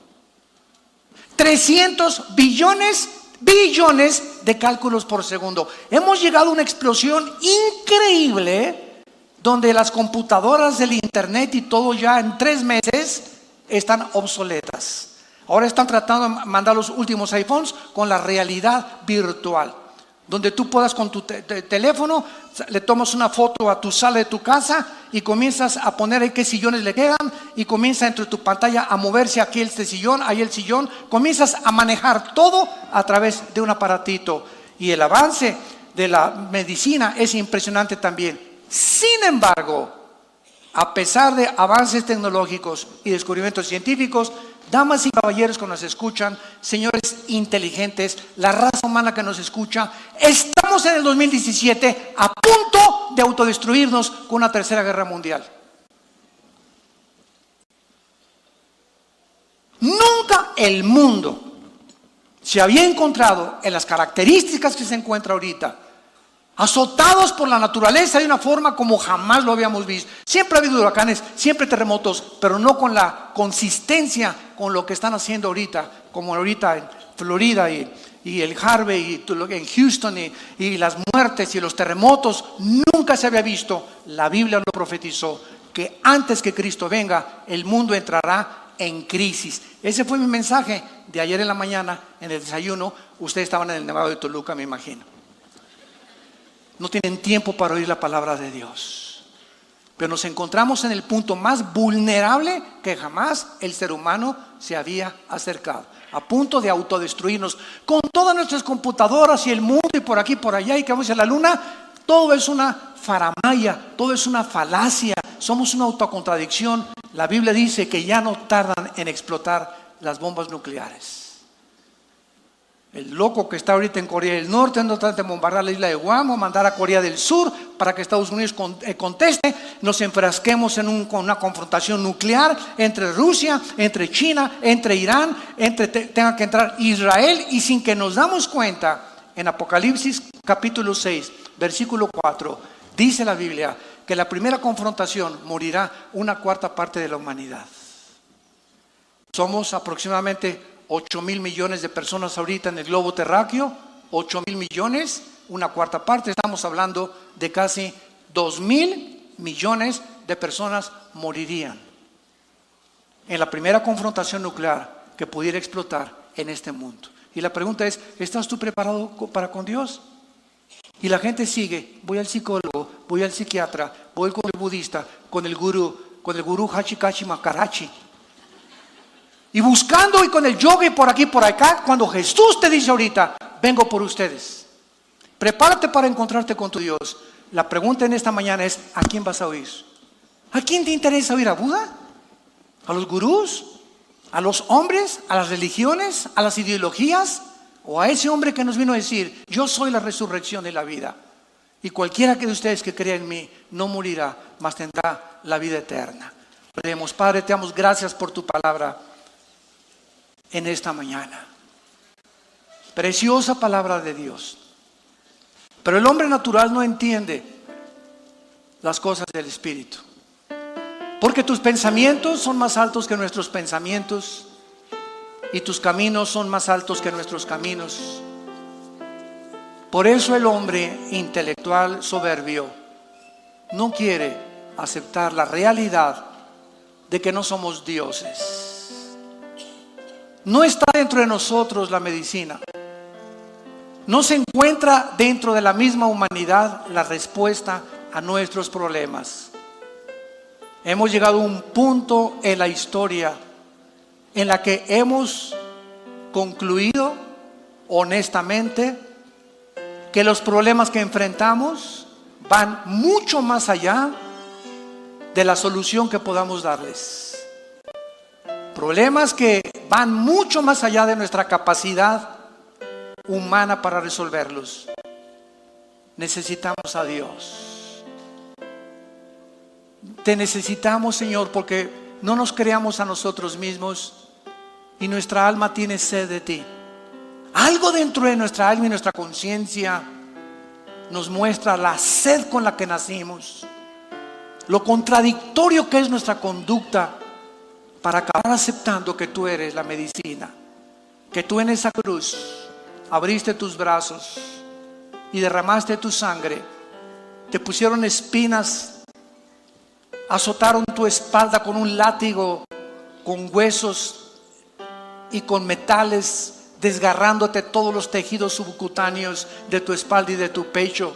300 billones de cálculos por segundo. Hemos llegado a una explosión increíble donde las computadoras del internet y todo ya en 3 meses están obsoletas. Ahora están tratando de mandar los últimos iPhones con la realidad virtual, donde tú puedas con tu teléfono, le tomas una foto a tu sala de tu casa y comienzas a poner ahí qué sillones le quedan y comienza entre tu pantalla a moverse aquí este sillón, ahí el sillón, comienzas a manejar todo a través de un aparatito. Y el avance de la medicina es impresionante también. Sin embargo, a pesar de avances tecnológicos y descubrimientos científicos, damas y caballeros que nos escuchan, señores inteligentes, la raza humana que nos escucha, estamos en el 2017 a punto de autodestruirnos con una tercera guerra mundial. Nunca el mundo se había encontrado en las características que se encuentra ahorita, azotados por la naturaleza de una forma como jamás lo habíamos visto. Siempre ha habido huracanes, siempre terremotos, pero no con la consistencia con lo que están haciendo ahorita, como ahorita en Florida y el Harvey y en Houston y las muertes y los terremotos. Nunca se había visto. La Biblia lo profetizó, que antes que Cristo venga, el mundo entrará en crisis. Ese fue mi mensaje de ayer en la mañana en el desayuno. Ustedes estaban en el Nevado de Toluca, me imagino. No tienen tiempo para oír la palabra de Dios. Pero nos encontramos en el punto más vulnerable que jamás el ser humano se había acercado. A punto de autodestruirnos. Con todas nuestras computadoras y el mundo y por aquí y por allá y que vamos a la luna, todo es una faramaya, todo es una falacia. Somos una autocontradicción. La Biblia dice que ya no tardan en explotar las bombas nucleares. El loco que está ahorita en Corea del Norte no trata de bombardear la isla de Guam o mandar a Corea del Sur para que Estados Unidos conteste. Nos enfrasquemos con una confrontación nuclear entre Rusia, entre China, entre Irán, tenga que entrar Israel, y sin que nos damos cuenta, en Apocalipsis capítulo 6, versículo 4, dice la Biblia que la primera confrontación morirá 1/4 parte de la humanidad. Somos aproximadamente 8,000 millones de personas ahorita en el globo terráqueo, 8,000 millones, 1/4 parte. Estamos hablando de casi 2,000 millones de personas morirían en la primera confrontación nuclear que pudiera explotar en este mundo. Y la pregunta es, ¿estás tú preparado para con Dios? Y la gente sigue, voy al psicólogo, voy al psiquiatra, voy con el budista, con el gurú Hachikashi Makarachi. Y buscando y con el yoga y por aquí y por acá, cuando Jesús te dice ahorita, vengo por ustedes. Prepárate para encontrarte con tu Dios. La pregunta en esta mañana es, ¿a quién vas a oír? ¿A quién te interesa oír? ¿A Buda? ¿A los gurús? ¿A los hombres? ¿A las religiones? ¿A las ideologías? ¿O a ese hombre que nos vino a decir, yo soy la resurrección y la vida? Y cualquiera de ustedes que crea en mí no morirá, mas tendrá la vida eterna. Oremos. Padre, te damos gracias por tu palabra en esta mañana. Preciosa palabra de Dios. Pero el hombre natural no entiende las cosas del Espíritu. Porque tus pensamientos son más altos que nuestros pensamientos y tus caminos son más altos que nuestros caminos. Por eso el hombre intelectual soberbio no quiere aceptar la realidad de que no somos dioses. No está dentro de nosotros la medicina. No se encuentra dentro de la misma humanidad la respuesta a nuestros problemas. Hemos llegado a un punto en la historia en la que hemos concluido honestamente que los problemas que enfrentamos van mucho más allá de la solución que podamos darles. Problemas que van mucho más allá de nuestra capacidad humana para resolverlos. Necesitamos a Dios. Te necesitamos, Señor, porque no nos creamos a nosotros mismos y nuestra alma tiene sed de ti. Algo dentro de nuestra alma y nuestra conciencia nos muestra la sed con la que nacimos, lo contradictorio que es nuestra conducta para acabar aceptando que tú eres la medicina, que tú en esa cruz abriste tus brazos y derramaste tu sangre, te pusieron espinas, azotaron tu espalda con un látigo, con huesos y con metales, desgarrándote todos los tejidos subcutáneos de tu espalda y de tu pecho.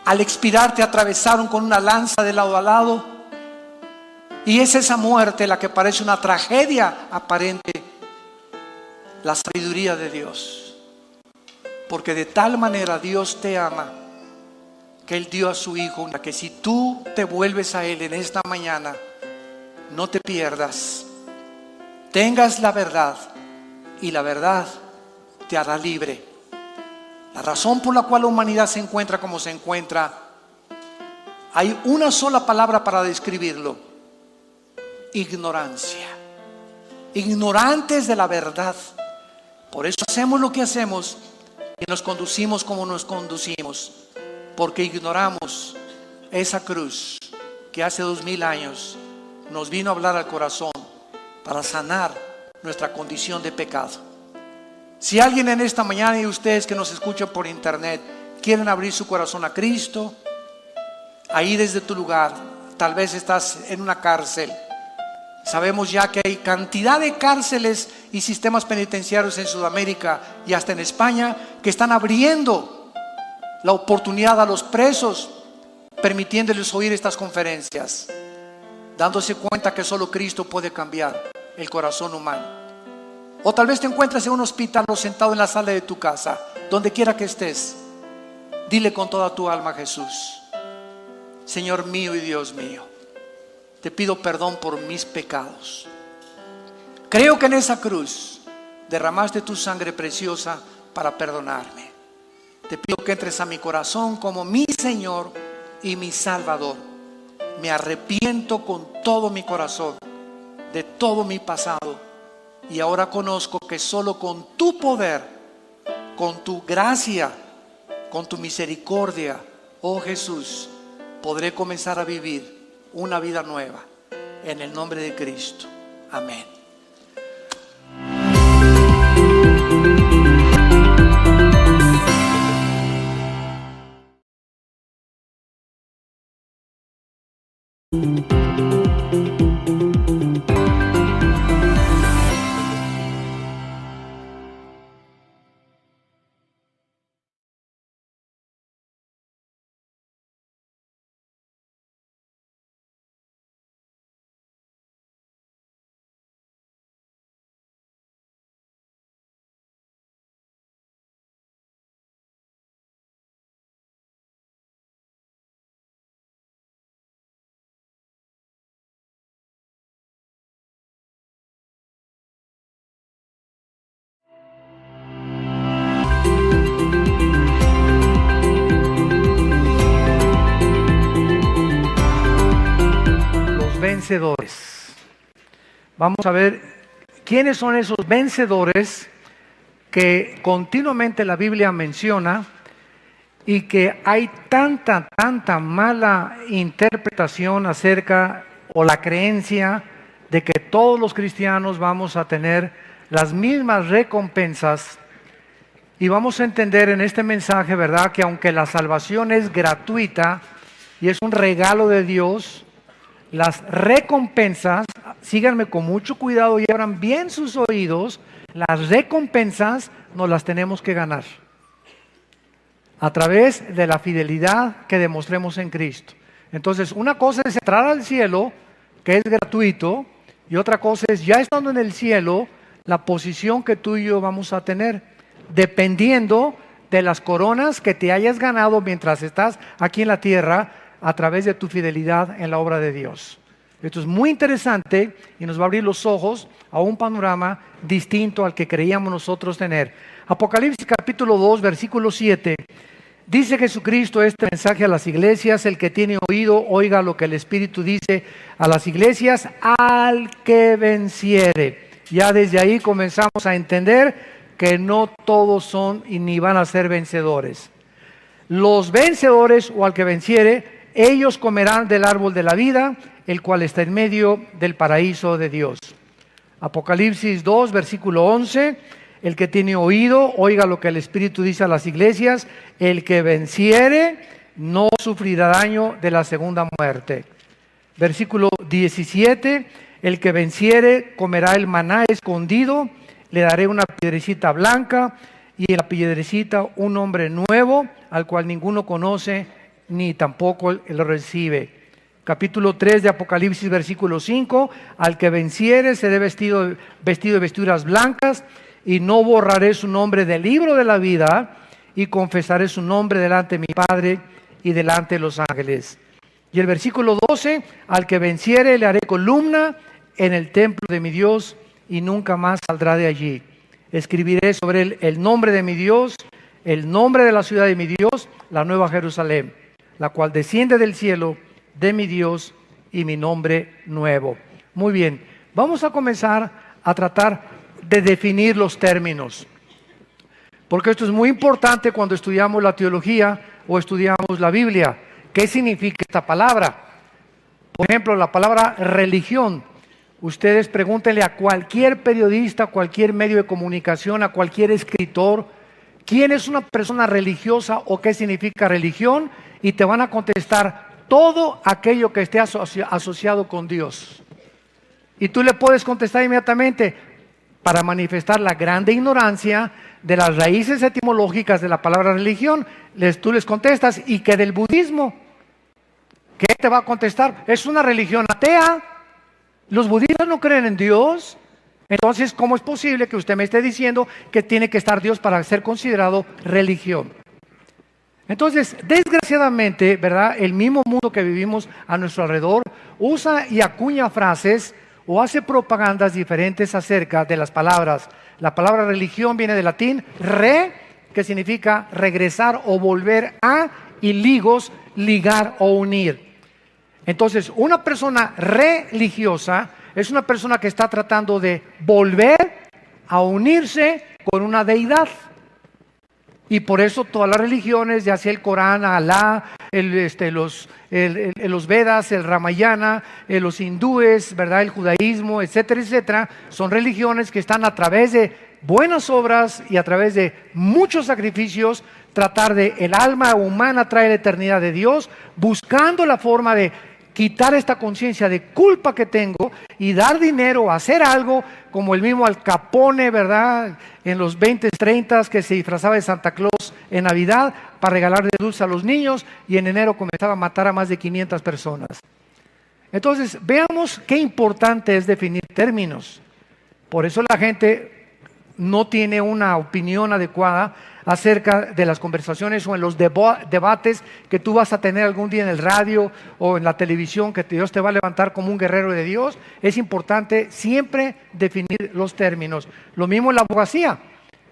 Al expirar te atravesaron con una lanza de lado a lado, y es esa muerte la que parece una tragedia aparente, la sabiduría de Dios, porque de tal manera Dios te ama que Él dio a su Hijo, que si tú te vuelves a Él en esta mañana, no te pierdas, tengas la verdad, y la verdad te hará libre. La razón por la cual la humanidad se encuentra como se encuentra, hay una sola palabra para describirlo: ignorancia. Ignorantes de la verdad. Por eso hacemos lo que hacemos y nos conducimos como nos conducimos, porque ignoramos esa cruz que hace 2000 años nos vino a hablar al corazón para sanar nuestra condición de pecado. Si alguien en esta mañana, y ustedes que nos escuchan por internet, quieren abrir su corazón a Cristo, ahí desde tu lugar, tal vez estás en una cárcel. Sabemos ya que hay cantidad de cárceles y sistemas penitenciarios en Sudamérica y hasta en España que están abriendo la oportunidad a los presos, permitiéndoles oír estas conferencias, dándose cuenta que solo Cristo puede cambiar el corazón humano. O tal vez te encuentres en un hospital o sentado en la sala de tu casa, donde quiera que estés. Dile con toda tu alma a Jesús: Señor mío y Dios mío, te pido perdón por mis pecados. Creo que en esa cruz derramaste tu sangre preciosa para perdonarme. Te pido que entres a mi corazón como mi Señor y mi Salvador. Me arrepiento con todo mi corazón de todo mi pasado, y ahora conozco que solo con tu poder, con tu gracia, con tu misericordia, oh Jesús, podré comenzar a vivir una vida nueva. En el nombre de Cristo. Amén. Vencedores. Vamos a ver quiénes son esos vencedores que continuamente la Biblia menciona y que hay tanta mala interpretación acerca, o la creencia de que todos los cristianos vamos a tener las mismas recompensas. Y vamos a entender en este mensaje, ¿verdad?, que aunque la salvación es gratuita, y es un regalo de Dios. Las recompensas, síganme con mucho cuidado y abran bien sus oídos, las recompensas nos las tenemos que ganar a través de la fidelidad que demostremos en Cristo. Entonces, una cosa es entrar al cielo, que es gratuito, y otra cosa es, ya estando en el cielo, la posición que tú y yo vamos a tener, dependiendo de las coronas que te hayas ganado mientras estás aquí en la tierra, a través de tu fidelidad en la obra de Dios. Esto es muy interesante y nos va a abrir los ojos a un panorama distinto al que creíamos nosotros tener. Apocalipsis capítulo 2, versículo 7. Dice Jesucristo este mensaje a las iglesias: el que tiene oído, oiga lo que el Espíritu dice a las iglesias, al que venciere. Ya desde ahí comenzamos a entender que no todos son y ni van a ser vencedores. Los vencedores, o al que venciere, ellos comerán del árbol de la vida, el cual está en medio del paraíso de Dios. Apocalipsis 2, versículo 11. El que tiene oído, oiga lo que el Espíritu dice a las iglesias. El que venciere no sufrirá daño de la segunda muerte. Versículo 17. El que venciere comerá el maná escondido. Le daré una piedrecita blanca y en la piedrecita un nombre nuevo, al cual ninguno conoce ni tampoco lo recibe. Capítulo 3 de Apocalipsis, versículo 5. Al que venciere seré vestido de vestiduras blancas, y no borraré su nombre del libro de la vida, y confesaré su nombre delante de mi Padre y delante de los ángeles. Y el versículo 12. Al que venciere le haré columna en el templo de mi Dios, y nunca más saldrá de allí. Escribiré sobre él el nombre de mi Dios, el nombre de la ciudad de mi Dios, la nueva Jerusalén, la cual desciende del cielo de mi Dios, y mi nombre nuevo. Muy bien, vamos a comenzar a tratar de definir los términos, porque esto es muy importante cuando estudiamos la teología o estudiamos la Biblia. ¿Qué significa esta palabra? Por ejemplo, la palabra religión. Ustedes pregúntenle a cualquier periodista, a cualquier medio de comunicación, a cualquier escritor, ¿quién es una persona religiosa o qué significa religión? Y te van a contestar todo aquello que esté asociado con Dios. Y tú le puedes contestar inmediatamente, para manifestar la grande ignorancia de las raíces etimológicas de la palabra religión. Tú les contestas, ¿y qué del budismo? ¿Qué te va a contestar? Es una religión atea. Los budistas no creen en Dios. Entonces, ¿cómo es posible que usted me esté diciendo que tiene que estar Dios para ser considerado religión? Entonces, desgraciadamente, ¿verdad? El mismo mundo que vivimos a nuestro alrededor usa y acuña frases o hace propagandas diferentes acerca de las palabras. La palabra religión viene del latín re, que significa regresar o volver a, y ligos, ligar o unir. Entonces, una persona religiosa es una persona que está tratando de volver a unirse con una deidad. Y por eso todas las religiones, ya sea el Corán, Alá, los Vedas, el Ramayana, los hindúes, ¿verdad? El judaísmo, etcétera, etcétera, son religiones que están a través de buenas obras y a través de muchos sacrificios tratar de el alma humana traer la eternidad de Dios, buscando la forma de quitar esta conciencia de culpa que tengo y dar dinero, hacer algo como el mismo Al Capone, ¿verdad? En los 20s, 30s, que se disfrazaba de Santa Claus en Navidad para regalarle dulces a los niños, y en enero comenzaba a matar a más de 500 personas. Entonces, veamos qué importante es definir términos. Por eso la gente no tiene una opinión adecuada acerca de las conversaciones o en los debates que tú vas a tener algún día en el radio o en la televisión, que Dios te va a levantar como un guerrero de Dios. Es importante siempre definir los términos. Lo mismo en la abogacía.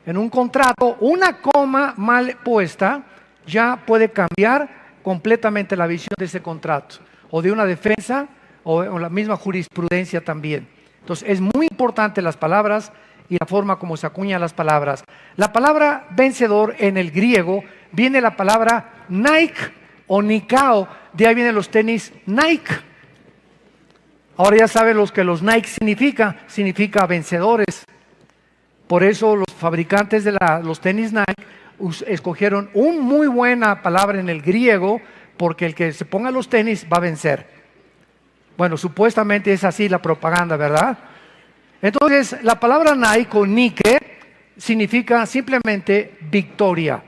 En un contrato, una coma mal puesta ya puede cambiar completamente la visión de ese contrato, o de una defensa, o la misma jurisprudencia también. Entonces, es muy importante las palabras y la forma como se acuñan las palabras. La palabra vencedor en el griego viene la palabra Nike o Nikao, de ahí vienen los tenis Nike. Ahora ya saben los que los Nike significa vencedores. Por eso los fabricantes de los tenis Nike escogieron una muy buena palabra en el griego porque el que se ponga los tenis va a vencer. Bueno, supuestamente es así la propaganda, ¿verdad? Entonces, la palabra Nike con Nike significa simplemente victoria.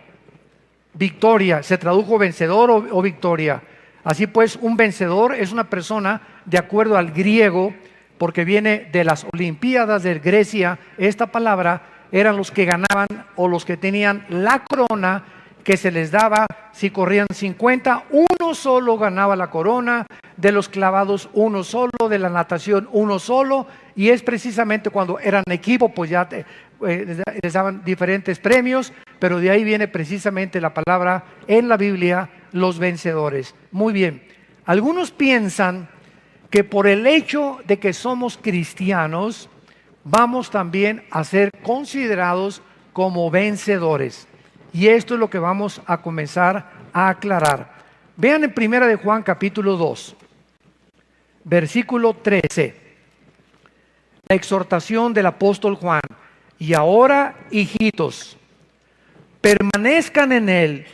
Victoria, se tradujo vencedor o victoria. Así pues, un vencedor es una persona, de acuerdo al griego, porque viene de las Olimpiadas de Grecia, esta palabra eran los que ganaban o los que tenían la corona que se les daba. Si corrían 50, uno solo ganaba la corona, de los clavados uno solo, de la natación uno solo, y es precisamente cuando eran equipo, pues ya les daban diferentes premios, pero de ahí viene precisamente la palabra en la Biblia, los vencedores. Muy bien, algunos piensan que por el hecho de que somos cristianos, vamos también a ser considerados como vencedores. Y esto es lo que vamos a comenzar a aclarar. Vean en 1 de Juan capítulo 2, versículo 13, la exhortación del apóstol Juan. Y ahora, hijitos, permanezcan en él,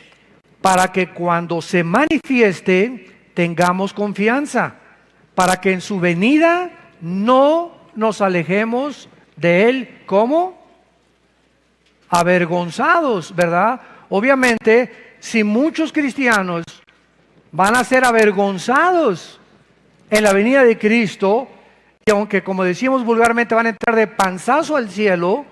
para que cuando se manifieste tengamos confianza, para que en su venida no nos alejemos de él. ¿Cómo? Avergonzados, ¿verdad? Obviamente, si muchos cristianos van a ser avergonzados en la venida de Cristo, y aunque, como decíamos vulgarmente, van a entrar de panzazo al cielo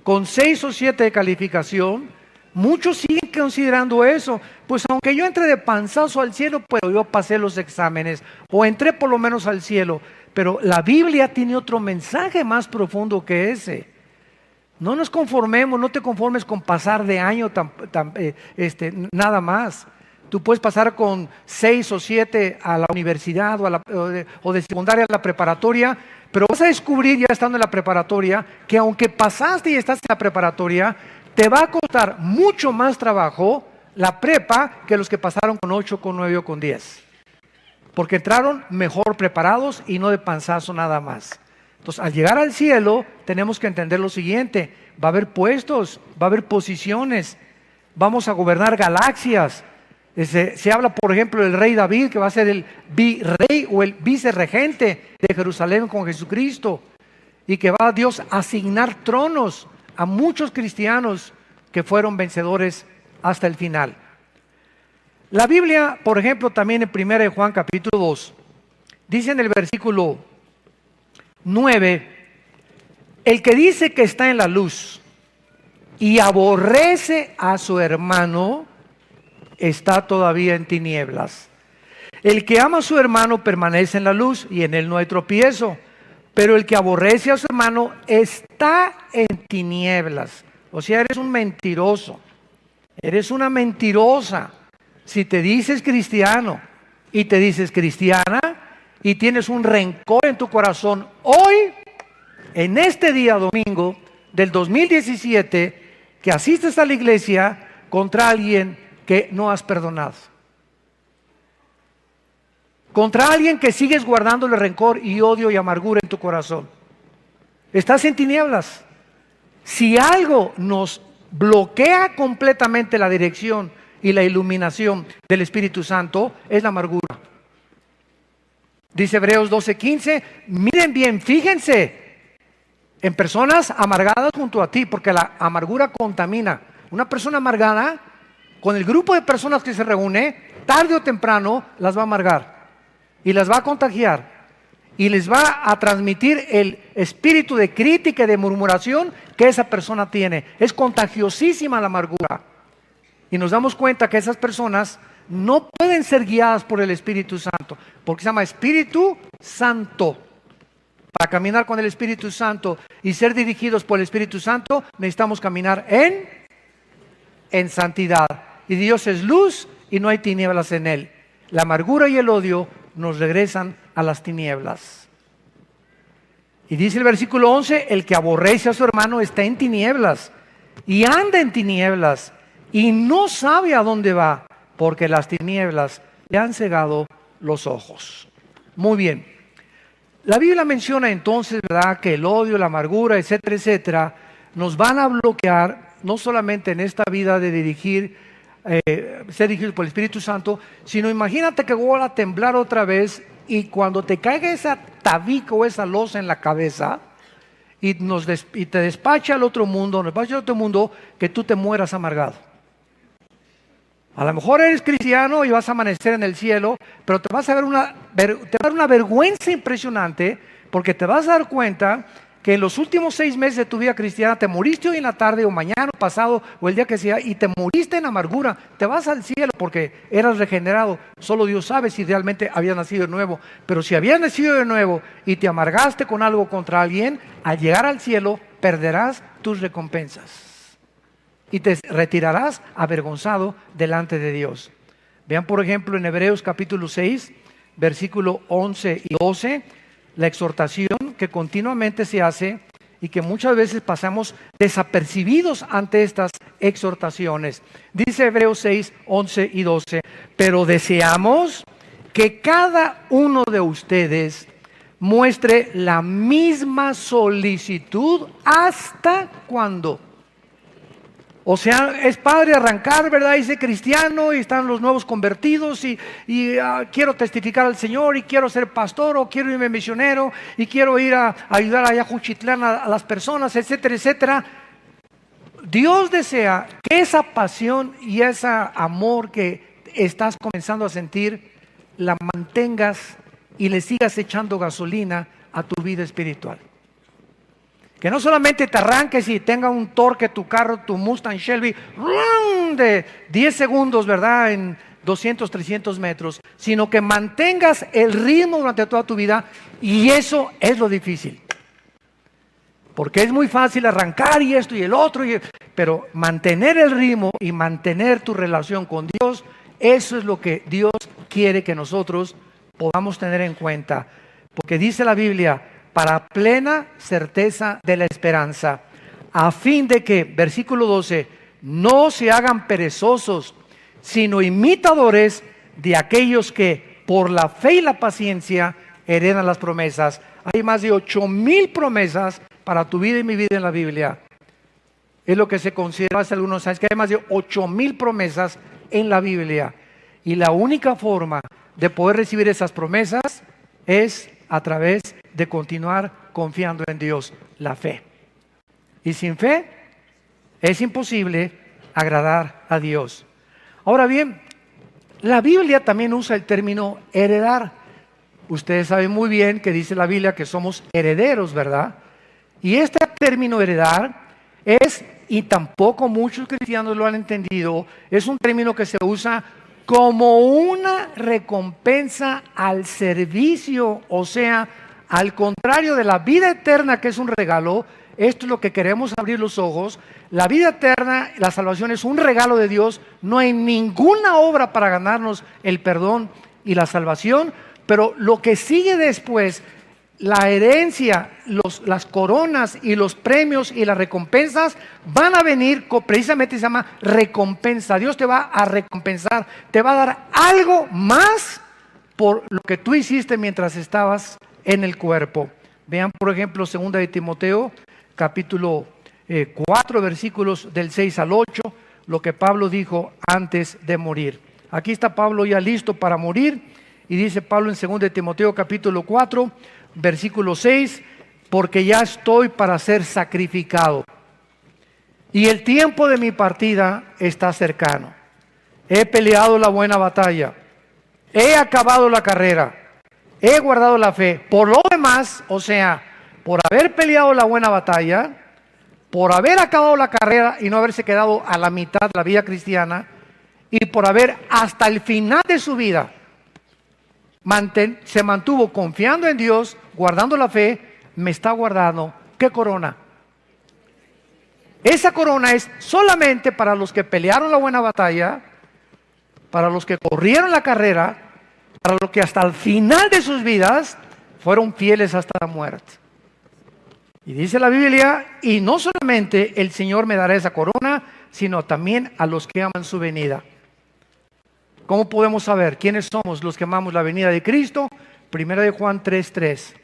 con 6 o 7 de calificación, muchos siguen considerando eso. Pues aunque yo entre de panzazo al cielo, pues yo pasé los exámenes o entré por lo menos al cielo. Pero la Biblia tiene otro mensaje más profundo que ese. No nos conformemos, no te conformes con pasar de año nada más. Tú puedes pasar con 6 o 7 a la universidad o de secundaria a la preparatoria, pero vas a descubrir ya estando en la preparatoria que aunque pasaste y estás en la preparatoria, te va a costar mucho más trabajo la prepa que los que pasaron con 8, con 9 o con 10. Porque entraron mejor preparados y no de panzazo nada más. Entonces, al llegar al cielo, tenemos que entender lo siguiente: va a haber puestos, va a haber posiciones, vamos a gobernar galaxias. Se habla, por ejemplo, del rey David, que va a ser el virrey o el vicerregente de Jerusalén con Jesucristo, y que va a Dios a asignar tronos a muchos cristianos que fueron vencedores hasta el final. La Biblia, por ejemplo, también en 1 de Juan capítulo 2, dice en el versículo 9, el que dice que está en la luz y aborrece a su hermano, está todavía en tinieblas. El que ama a su hermano permanece en la luz y en él no hay tropiezo, pero el que aborrece a su hermano está en tinieblas. O sea, eres un mentiroso, eres una mentirosa. Si te dices cristiano y te dices cristiana y tienes un rencor en tu corazón hoy, en este día domingo del 2017, que asistes a la iglesia contra alguien que no has perdonado, contra alguien que sigues guardándole rencor y odio y amargura en tu corazón, estás en tinieblas. Si algo nos bloquea completamente la dirección y la iluminación del Espíritu Santo, es la amargura. Dice Hebreos 12:15, miren bien, fíjense en personas amargadas junto a ti, porque la amargura contamina. Una persona amargada, con el grupo de personas que se reúne, tarde o temprano las va a amargar y las va a contagiar y les va a transmitir el espíritu de crítica y de murmuración que esa persona tiene. Es contagiosísima la amargura. Y nos damos cuenta que esas personas no pueden ser guiadas por el Espíritu Santo, porque se llama Espíritu Santo. Para caminar con el Espíritu Santo y ser dirigidos por el Espíritu Santo, necesitamos caminar en santidad. Y Dios es luz y no hay tinieblas en él. La amargura y el odio nos regresan a las tinieblas. Y dice el versículo 11, el que aborrece a su hermano está en tinieblas y anda en tinieblas y no sabe a dónde va, porque las tinieblas le han cegado los ojos. Muy bien. La Biblia menciona entonces, ¿verdad?, que el odio, la amargura, etcétera, etcétera, nos van a bloquear no solamente en esta vida de dirigir ser dirigidos por el Espíritu Santo, sino imagínate que voy a temblar otra vez y cuando te caiga esa tabica o esa losa en la cabeza y te despacha al otro mundo, que tú te mueras amargado. A lo mejor eres cristiano y vas a amanecer en el cielo, pero te va a dar una vergüenza impresionante, porque te vas a dar cuenta que en los últimos 6 meses de tu vida cristiana te moriste hoy en la tarde o mañana o pasado o el día que sea y te moriste en amargura. Te vas al cielo porque eras regenerado. Solo Dios sabe si realmente habías nacido de nuevo. Pero si habías nacido de nuevo y te amargaste con algo contra alguien, al llegar al cielo perderás tus recompensas y te retirarás avergonzado delante de Dios. Vean por ejemplo en Hebreos capítulo 6, versículo 11 y 12, la exhortación que continuamente se hace y que muchas veces pasamos desapercibidos ante estas exhortaciones. Dice Hebreos 6, 11 y 12, pero deseamos que cada uno de ustedes muestre la misma solicitud hasta cuando. O sea, es padre arrancar, ¿verdad? Dice cristiano y están los nuevos convertidos y quiero testificar al Señor y quiero ser pastor o quiero irme misionero y quiero ir a ayudar allá a Juchitlán a las personas, etcétera, etcétera. Dios desea que esa pasión y ese amor que estás comenzando a sentir, la mantengas y le sigas echando gasolina a tu vida espiritual. Que no solamente te arranques y tenga un torque tu carro, tu Mustang Shelby, de 10 segundos, ¿verdad? En 200, 300 metros, sino que mantengas el ritmo durante toda tu vida, y eso es lo difícil. Porque es muy fácil arrancar y esto y el otro, pero mantener el ritmo y mantener tu relación con Dios, eso es lo que Dios quiere que nosotros podamos tener en cuenta. Porque dice la Biblia, para plena certeza de la esperanza, a fin de que, versículo 12, no se hagan perezosos, sino imitadores de aquellos que por la fe y la paciencia heredan las promesas. Hay más de 8,000 promesas para tu vida y mi vida en la Biblia. Es lo que se considera hace algunos años, que hay más de 8,000 promesas en la Biblia. Y la única forma de poder recibir esas promesas es a través de continuar confiando en Dios, la fe. Y sin fe es imposible agradar a Dios. Ahora bien, la Biblia también usa el término heredar. Ustedes saben muy bien que dice la Biblia que somos herederos, ¿verdad? Y este término heredar es, y tampoco muchos cristianos lo han entendido, es un término que se usa como una recompensa al servicio, o sea, al contrario de la vida eterna, que es un regalo. Esto es lo que queremos abrir los ojos. La vida eterna, la salvación es un regalo de Dios. No hay ninguna obra para ganarnos el perdón y la salvación, pero lo que sigue después, la herencia, las coronas y los premios y las recompensas van a venir, precisamente se llama recompensa. Dios te va a recompensar, te va a dar algo más por lo que tú hiciste mientras estabas en el cuerpo. Vean por ejemplo 2 de Timoteo capítulo 4 versículos del 6 al 8, lo que Pablo dijo antes de morir. Aquí está Pablo ya listo para morir y dice Pablo en 2 de Timoteo capítulo 4 versículo 6, porque ya estoy para ser sacrificado y el tiempo de mi partida está cercano. He peleado la buena batalla, he acabado la carrera, he guardado la fe. Por lo demás, o sea, por haber peleado la buena batalla, por haber acabado la carrera y no haberse quedado a la mitad de la vida cristiana, y por haber hasta el final de su vida se mantuvo confiando en Dios, guardando la fe, me está guardando. ¿Qué corona? Esa corona es solamente para los que pelearon la buena batalla, para los que corrieron la carrera, para los que hasta el final de sus vidas fueron fieles hasta la muerte. Y dice la Biblia, y no solamente el Señor me dará esa corona, sino también a los que aman su venida. ¿Cómo podemos saber quiénes somos los que amamos la venida de Cristo? 1 de Juan 3:3.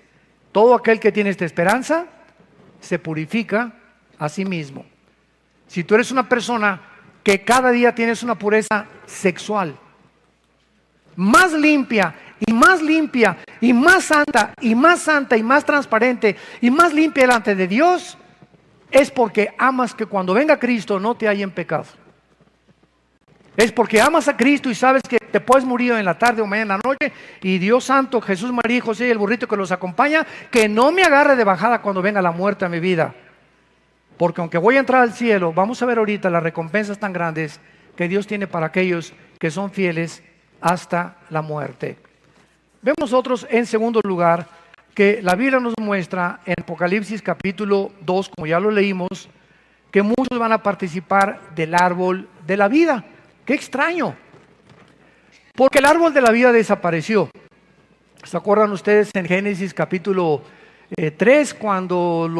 Todo aquel que tiene esta esperanza se purifica a sí mismo. Si tú eres una persona que cada día tienes una pureza sexual más limpia y más limpia y más santa y más santa y más transparente y más limpia delante de Dios, es porque amas que cuando venga Cristo no te haya en pecado. Es porque amas a Cristo y sabes que te puedes morir en la tarde o mañana en la noche, y Dios Santo, Jesús, María y José y el burrito que los acompaña, que no me agarre de bajada cuando venga la muerte a mi vida. Porque aunque voy a entrar al cielo, vamos a ver ahorita las recompensas tan grandes que Dios tiene para aquellos que son fieles hasta la muerte. Vemos nosotros en segundo lugar que la Biblia nos muestra en Apocalipsis capítulo 2, como ya lo leímos, que muchos van a participar del árbol de la vida. ¡Qué extraño! Porque el árbol de la vida desapareció. ¿Se acuerdan ustedes en Génesis capítulo 3, cuando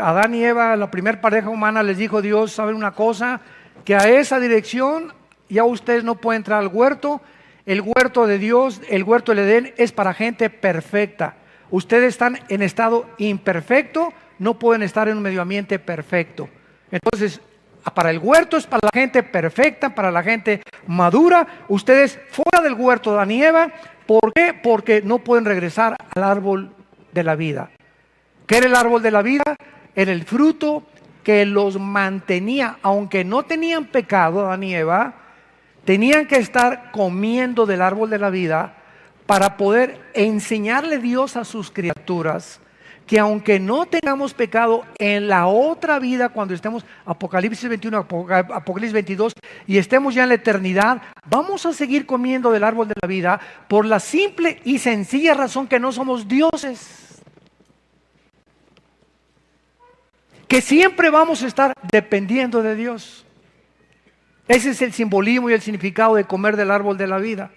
Adán y Eva, la primera pareja humana, les dijo Dios, ¿saben una cosa? Que a esa dirección ya ustedes no pueden entrar al huerto. El huerto de Dios, el huerto del Edén, es para gente perfecta. Ustedes están en estado imperfecto, no pueden estar en un medio ambiente perfecto. Entonces, para el huerto es para la gente perfecta, para la gente madura. Ustedes fuera del huerto, Adán y Eva. ¿Por qué? Porque no pueden regresar al árbol de la vida. ¿Qué era el árbol de la vida? Era el fruto que los mantenía, aunque no tenían pecado, Adán y Eva, tenían que estar comiendo del árbol de la vida para poder enseñarle Dios a sus criaturas que aunque no tengamos pecado en la otra vida, cuando estemos, Apocalipsis 21, Apocalipsis 22, y estemos ya en la eternidad, vamos a seguir comiendo del árbol de la vida por la simple y sencilla razón que no somos dioses. Que siempre vamos a estar dependiendo de Dios. Ese es el simbolismo y el significado de comer del árbol de la vida.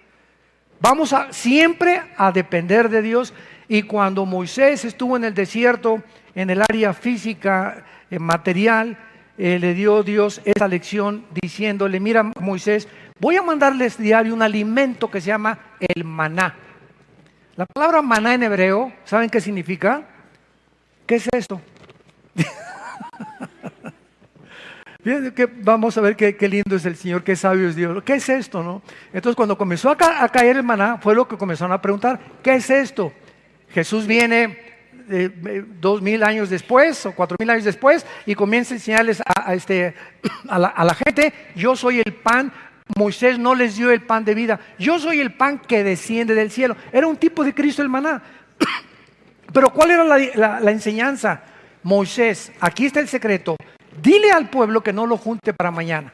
Vamos siempre a depender de Dios. Y cuando Moisés estuvo en el desierto, en el área física, material, le dio Dios esa lección diciéndole, mira Moisés, voy a mandarles diario un alimento que se llama el maná. La palabra maná en hebreo, ¿saben qué significa? ¿Qué es esto? Vamos a ver qué lindo es el Señor, qué sabio es Dios. ¿Qué es esto, no? Entonces cuando comenzó a caer el maná, fue lo que comenzaron a preguntar, ¿qué es esto? Jesús viene 2000 años después o 4000 años después y comienza a enseñarles a la gente, yo soy el pan. Moisés no les dio el pan de vida, yo soy el pan que desciende del cielo. Era un tipo de Cristo el maná. Pero ¿cuál era la enseñanza? Moisés, aquí está el secreto, dile al pueblo que no lo junte para mañana.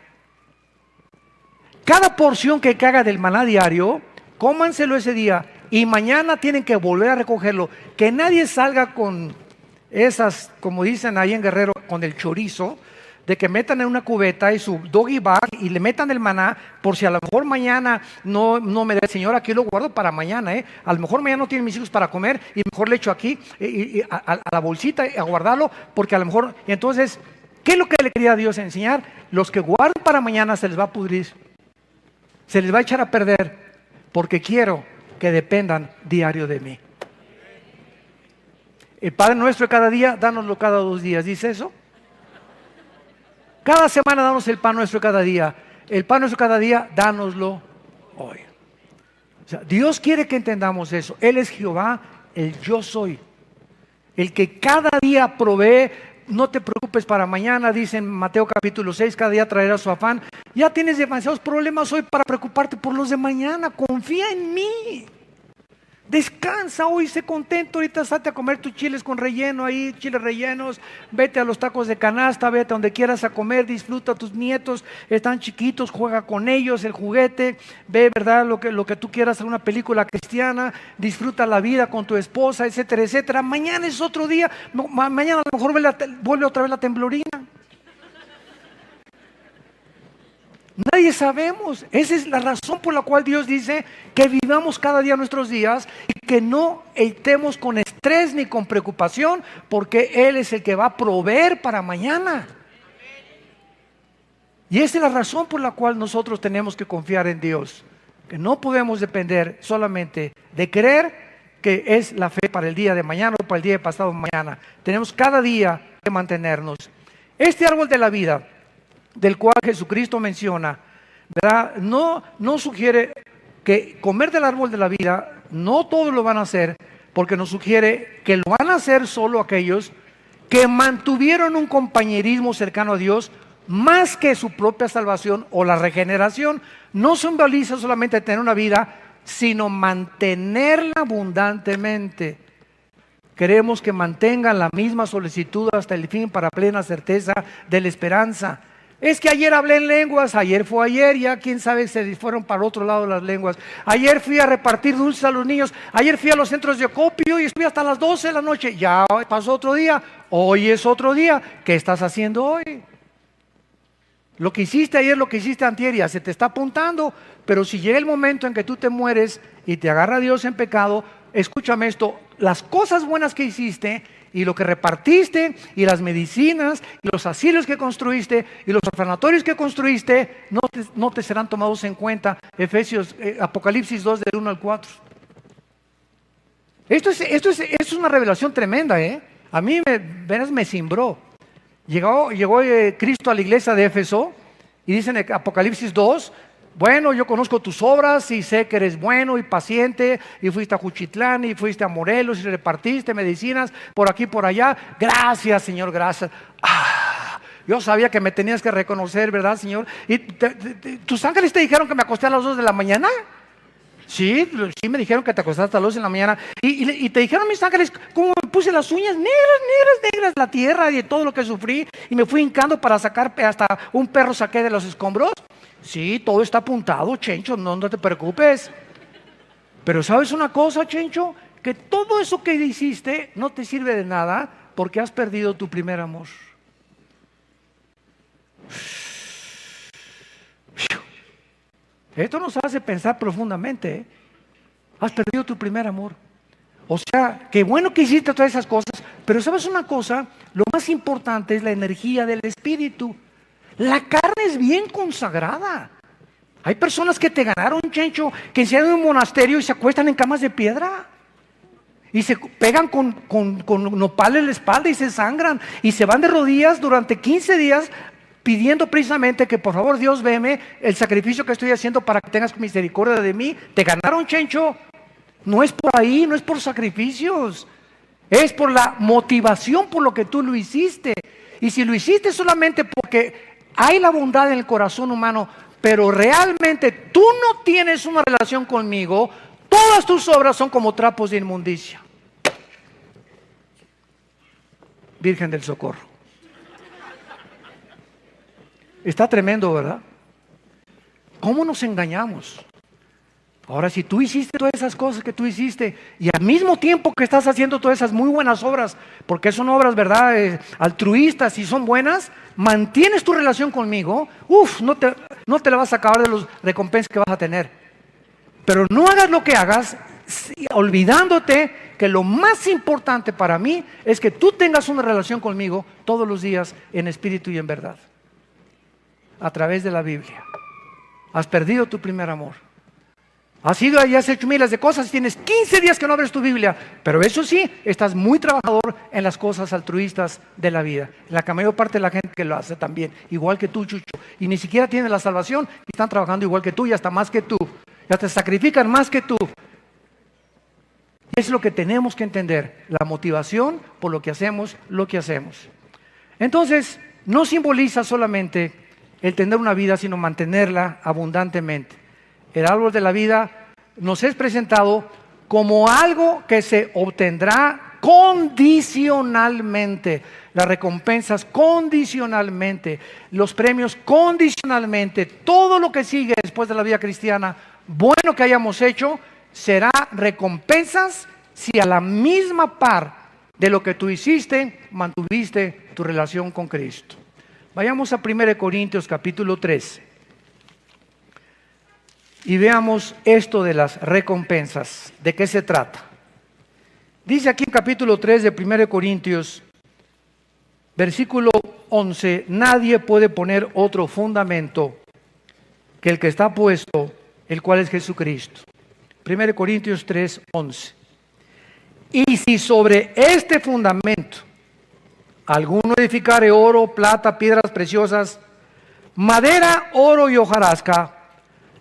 Cada porción que haga del maná diario, cómanselo ese día y mañana tienen que volver a recogerlo. Que nadie salga con esas, como dicen ahí en Guerrero, con el chorizo, de que metan en una cubeta y su doggy bag y le metan el maná, por si a lo mejor mañana no me da el Señor, aquí lo guardo para mañana, a lo mejor mañana no tienen mis hijos para comer y mejor le echo aquí a la bolsita a guardarlo, porque a lo mejor, y entonces, ¿qué es lo que le quería a Dios enseñar? Los que guardan para mañana se les va a pudrir, se les va a echar a perder, porque quiero que dependan diario de mí. El Padre nuestro de cada día, dánoslo cada 2 días, ¿dice eso? Cada semana danos el pan nuestro cada día. El pan nuestro cada día, dánoslo hoy. O sea, Dios quiere que entendamos eso. Él es Jehová, el yo soy. El que cada día provee. No te preocupes para mañana, dice en Mateo capítulo 6, cada día traerá su afán. Ya tienes demasiados problemas hoy para preocuparte por los de mañana. Confía en mí. Descansa hoy, sé contento, ahorita salte a comer tus chiles con relleno ahí, chiles rellenos, vete a los tacos de canasta, vete a donde quieras a comer, disfruta a tus nietos, están chiquitos, juega con ellos, el juguete, ve, ¿verdad? Lo que tú quieras, una película cristiana, disfruta la vida con tu esposa, etcétera, etcétera. Mañana es otro día, mañana a lo mejor vuelve otra vez la temblorina. Nadie sabemos. Esa es la razón por la cual Dios dice que vivamos cada día nuestros días y que no estemos con estrés ni con preocupación, porque Él es el que va a proveer para mañana. Y esa es la razón por la cual nosotros tenemos que confiar en Dios, que no podemos depender solamente de creer que es la fe para el día de mañana o para el día de pasado mañana. Tenemos cada día que mantenernos. Este árbol de la vida del cual Jesucristo menciona, ¿verdad? No sugiere que comer del árbol de la vida, no todos lo van a hacer, porque nos sugiere que lo van a hacer solo aquellos que mantuvieron un compañerismo cercano a Dios más que su propia salvación o la regeneración. No simboliza solamente tener una vida, sino mantenerla abundantemente. Queremos que mantengan la misma solicitud hasta el fin para plena certeza de la esperanza. Es que ayer hablé en lenguas, ayer fue ayer, ya quién sabe se fueron para otro lado las lenguas. Ayer fui a repartir dulces a los niños, ayer fui a los centros de acopio y estuve hasta las 12 de la noche. Ya pasó otro día, hoy es otro día. ¿Qué estás haciendo hoy? Lo que hiciste ayer, lo que hiciste antier, ya se te está apuntando. Pero si llega el momento en que tú te mueres y te agarra Dios en pecado, escúchame esto, las cosas buenas que hiciste y lo que repartiste y las medicinas y los asilos que construiste y los orfanatorios que construiste no te serán tomados en cuenta. Apocalipsis 2 del 1 al 4. Esto es una revelación tremenda, ¿eh? A mí me cimbró. Llegó Cristo a la iglesia de Éfeso y dice en Apocalipsis 2, bueno, yo conozco tus obras y sé que eres bueno y paciente y fuiste a Juchitlán y fuiste a Morelos y repartiste medicinas por aquí y por allá. Gracias, Señor, gracias. Yo sabía que me tenías que reconocer, ¿verdad, Señor? ¿Y tus ángeles te dijeron que me acosté a las 2 de la mañana? Sí, me dijeron que te acostaste a las 2 de la mañana. Y te dijeron mis ángeles cómo me puse las uñas negras, la tierra y todo lo que sufrí. Y me fui hincando para sacar, hasta un perro saqué de los escombros. Sí, todo está apuntado, Chencho, no te preocupes. Pero ¿sabes una cosa, Chencho? Que todo eso que hiciste no te sirve de nada porque has perdido tu primer amor. Esto nos hace pensar profundamente, ¿eh? Has perdido tu primer amor. O sea, qué bueno que hiciste todas esas cosas, pero ¿sabes una cosa? Lo más importante es la energía del Espíritu. La carne es bien consagrada. Hay personas que te ganaron, Chencho, que se van a un monasterio y se acuestan en camas de piedra. Y se pegan con nopal en la espalda y se sangran. Y se van de rodillas durante 15 días pidiendo precisamente que por favor Dios veme el sacrificio que estoy haciendo para que tengas misericordia de mí. Te ganaron, Chencho. No es por ahí, no es por sacrificios. Es por la motivación por lo que tú lo hiciste. Y si lo hiciste solamente porque hay la bondad en el corazón humano, pero realmente tú no tienes una relación conmigo, todas tus obras son como trapos de inmundicia. Virgen del Socorro. Está tremendo, ¿verdad? ¿Cómo nos engañamos? Ahora, si tú hiciste todas esas cosas que tú hiciste y al mismo tiempo que estás haciendo todas esas muy buenas obras, porque son obras, ¿verdad?, altruistas y son buenas, mantienes tu relación conmigo, no te la vas a acabar de los recompensas que vas a tener. Pero no hagas lo que hagas olvidándote que lo más importante para mí es que tú tengas una relación conmigo todos los días en espíritu y en verdad. A través de la Biblia. Has perdido tu primer amor. Has ido y has hecho miles de cosas, tienes 15 días que no abres tu Biblia, pero eso sí, estás muy trabajador en las cosas altruistas de la vida. La mayor parte de la gente que lo hace también, igual que tú, Chucho, y ni siquiera tienen la salvación y están trabajando igual que tú y hasta más que tú, ya te sacrifican más que tú. Y es lo que tenemos que entender, la motivación por lo que hacemos. Entonces, no simboliza solamente el tener una vida, sino mantenerla abundantemente. El árbol de la vida nos es presentado como algo que se obtendrá condicionalmente, las recompensas condicionalmente, los premios condicionalmente, todo lo que sigue después de la vida cristiana, bueno que hayamos hecho, será recompensas si a la misma par de lo que tú hiciste, mantuviste tu relación con Cristo. Vayamos a 1 Corintios capítulo 13 y veamos esto de las recompensas. ¿De qué se trata? Dice aquí en capítulo 3 de 1 Corintios, versículo 11, nadie puede poner otro fundamento que el que está puesto, el cual es Jesucristo. 1 Corintios 3, 11. Y si sobre este fundamento alguno edificare oro, plata, piedras preciosas, madera, oro y hojarasca,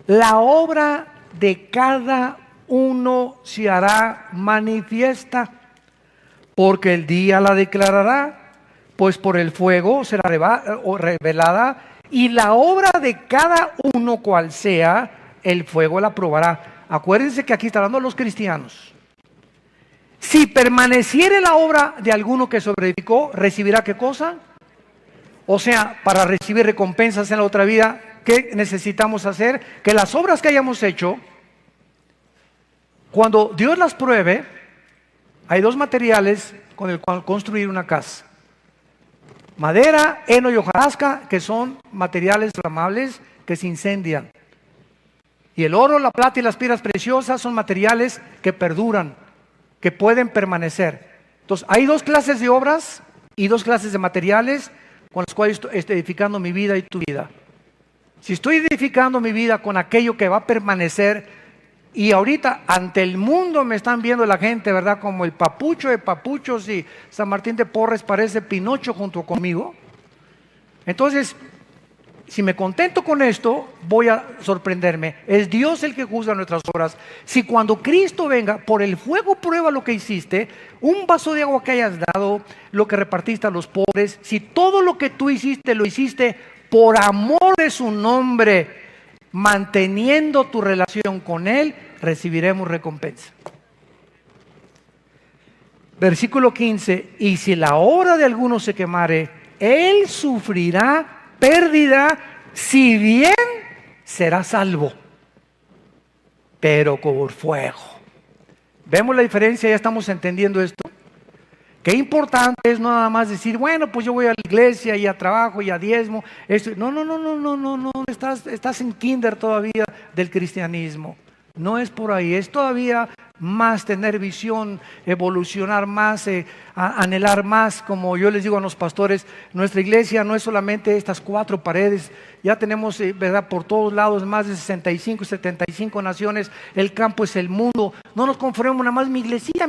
la obra de cada uno se hará manifiesta, porque el día la declarará, pues por el fuego será revelada, y la obra de cada uno cual sea, el fuego la probará. Acuérdense que aquí está hablando de los cristianos. Si permaneciere la obra de alguno que sobreedificó, ¿recibirá qué cosa? O sea, para recibir recompensas en la otra vida, ¿qué necesitamos hacer? Que las obras que hayamos hecho, cuando Dios las pruebe, hay dos materiales con el cual construir una casa: madera, heno y hojarasca, que son materiales flamables que se incendian. Y el oro, la plata y las piedras preciosas son materiales que perduran, que pueden permanecer. Entonces, hay dos clases de obras y dos clases de materiales con los cuales estoy edificando mi vida y tu vida. Si estoy edificando mi vida con aquello que va a permanecer, y ahorita ante el mundo me están viendo la gente, ¿verdad? Como el papucho de papuchos, y San Martín de Porres parece Pinocho junto conmigo. Entonces, si me contento con esto, voy a sorprenderme. Es Dios el que juzga nuestras obras. Si cuando Cristo venga, por el fuego prueba lo que hiciste, un vaso de agua que hayas dado, lo que repartiste a los pobres, si todo lo que tú hiciste, lo hiciste por amor de su nombre, manteniendo tu relación con Él, recibiremos recompensa. Versículo 15, y si la obra de alguno se quemare, él sufrirá pérdida, si bien será salvo, pero por fuego. ¿Vemos la diferencia? ¿Ya estamos entendiendo esto? Qué importante es no nada más decir, bueno, pues yo voy a la iglesia y a trabajo y a diezmo. No, estás en kinder todavía del cristianismo. No es por ahí, es todavía más tener visión, evolucionar más, anhelar más. Como yo les digo a los pastores, nuestra iglesia no es solamente estas 4 paredes, ya tenemos, ¿verdad?, por todos lados más de 65, 75 naciones. El campo es el mundo. No nos conformemos nada más mi iglesita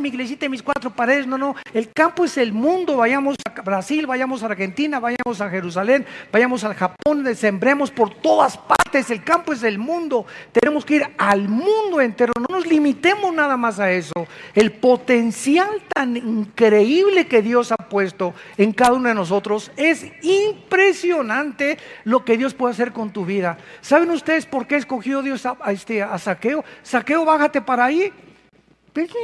y mis 4 paredes. No, el campo es el mundo. Vayamos a Brasil, vayamos a Argentina, vayamos a Jerusalén, vayamos al Japón, sembremos por todas partes. El campo es el mundo. Tenemos que ir al mundo entero. No nos limitemos nada más a eso. El potencial tan increíble que Dios ha puesto en cada uno de nosotros es impresionante. Lo que Dios puede hacer con tu vida. ¿Saben ustedes por qué escogió Dios a Zaqueo? Zaqueo, bájate para ahí.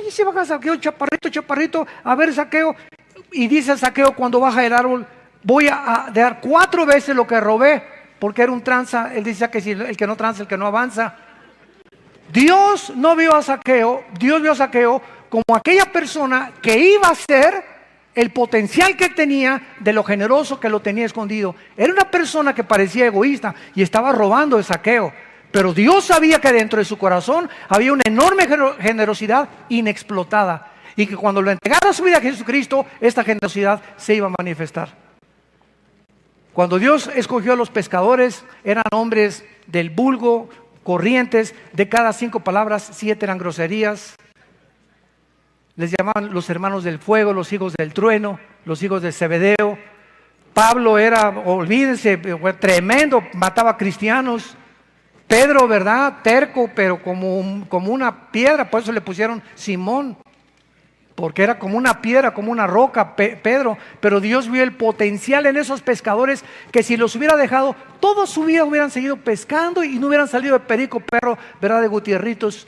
¿Y se baja Zaqueo, chaparrito? A ver, Zaqueo. Y dice Zaqueo cuando baja del árbol, voy a dar 4 veces lo que robé, porque era un tranza. Él decía que si el que no tranza, el que no avanza. Dios no vio a Zaqueo, Dios vio a Zaqueo como aquella persona que iba a ser el potencial que tenía, de lo generoso que lo tenía escondido. Era una persona que parecía egoísta y estaba robando de Zaqueo, pero Dios sabía que dentro de su corazón había una enorme generosidad inexplotada, y que cuando lo entregara su vida a Jesucristo, esta generosidad se iba a manifestar. Cuando Dios escogió a los pescadores, eran hombres del vulgo, corrientes. De cada 5 palabras, 7 eran groserías. Les llamaban los hermanos del fuego, los hijos del trueno, los hijos de Zebedeo. Pablo era, olvídense, tremendo, mataba cristianos. Pedro, ¿verdad?, terco, pero como una piedra, por eso le pusieron Simón, porque era como una piedra, como una roca, Pedro. Pero Dios vio el potencial en esos pescadores, que si los hubiera dejado, toda su vida hubieran seguido pescando y no hubieran salido de perico, perro, ¿verdad?, de Gutierritos.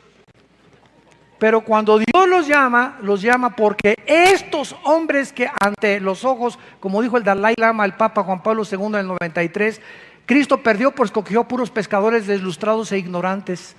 Pero cuando Dios los llama porque estos hombres que ante los ojos, como dijo el Dalai Lama, el Papa Juan Pablo II en el 93, Cristo perdió porque escogió puros pescadores deslustrados e ignorantes,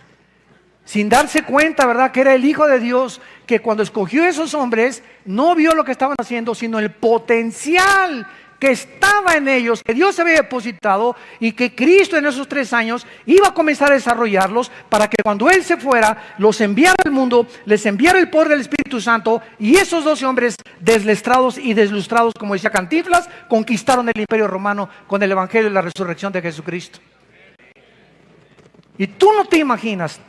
sin darse cuenta, ¿verdad?, que era el Hijo de Dios, que cuando escogió a esos hombres no vio lo que estaban haciendo, sino el potencial que estaba en ellos, que Dios había depositado, y que Cristo en esos 3 años iba a comenzar a desarrollarlos para que cuando Él se fuera, los enviara al mundo, les enviara el poder del Espíritu Santo, y esos 12 hombres deslestrados y deslustrados, como decía Cantinflas, conquistaron el Imperio Romano con el Evangelio y la resurrección de Jesucristo. Y tú no te imaginas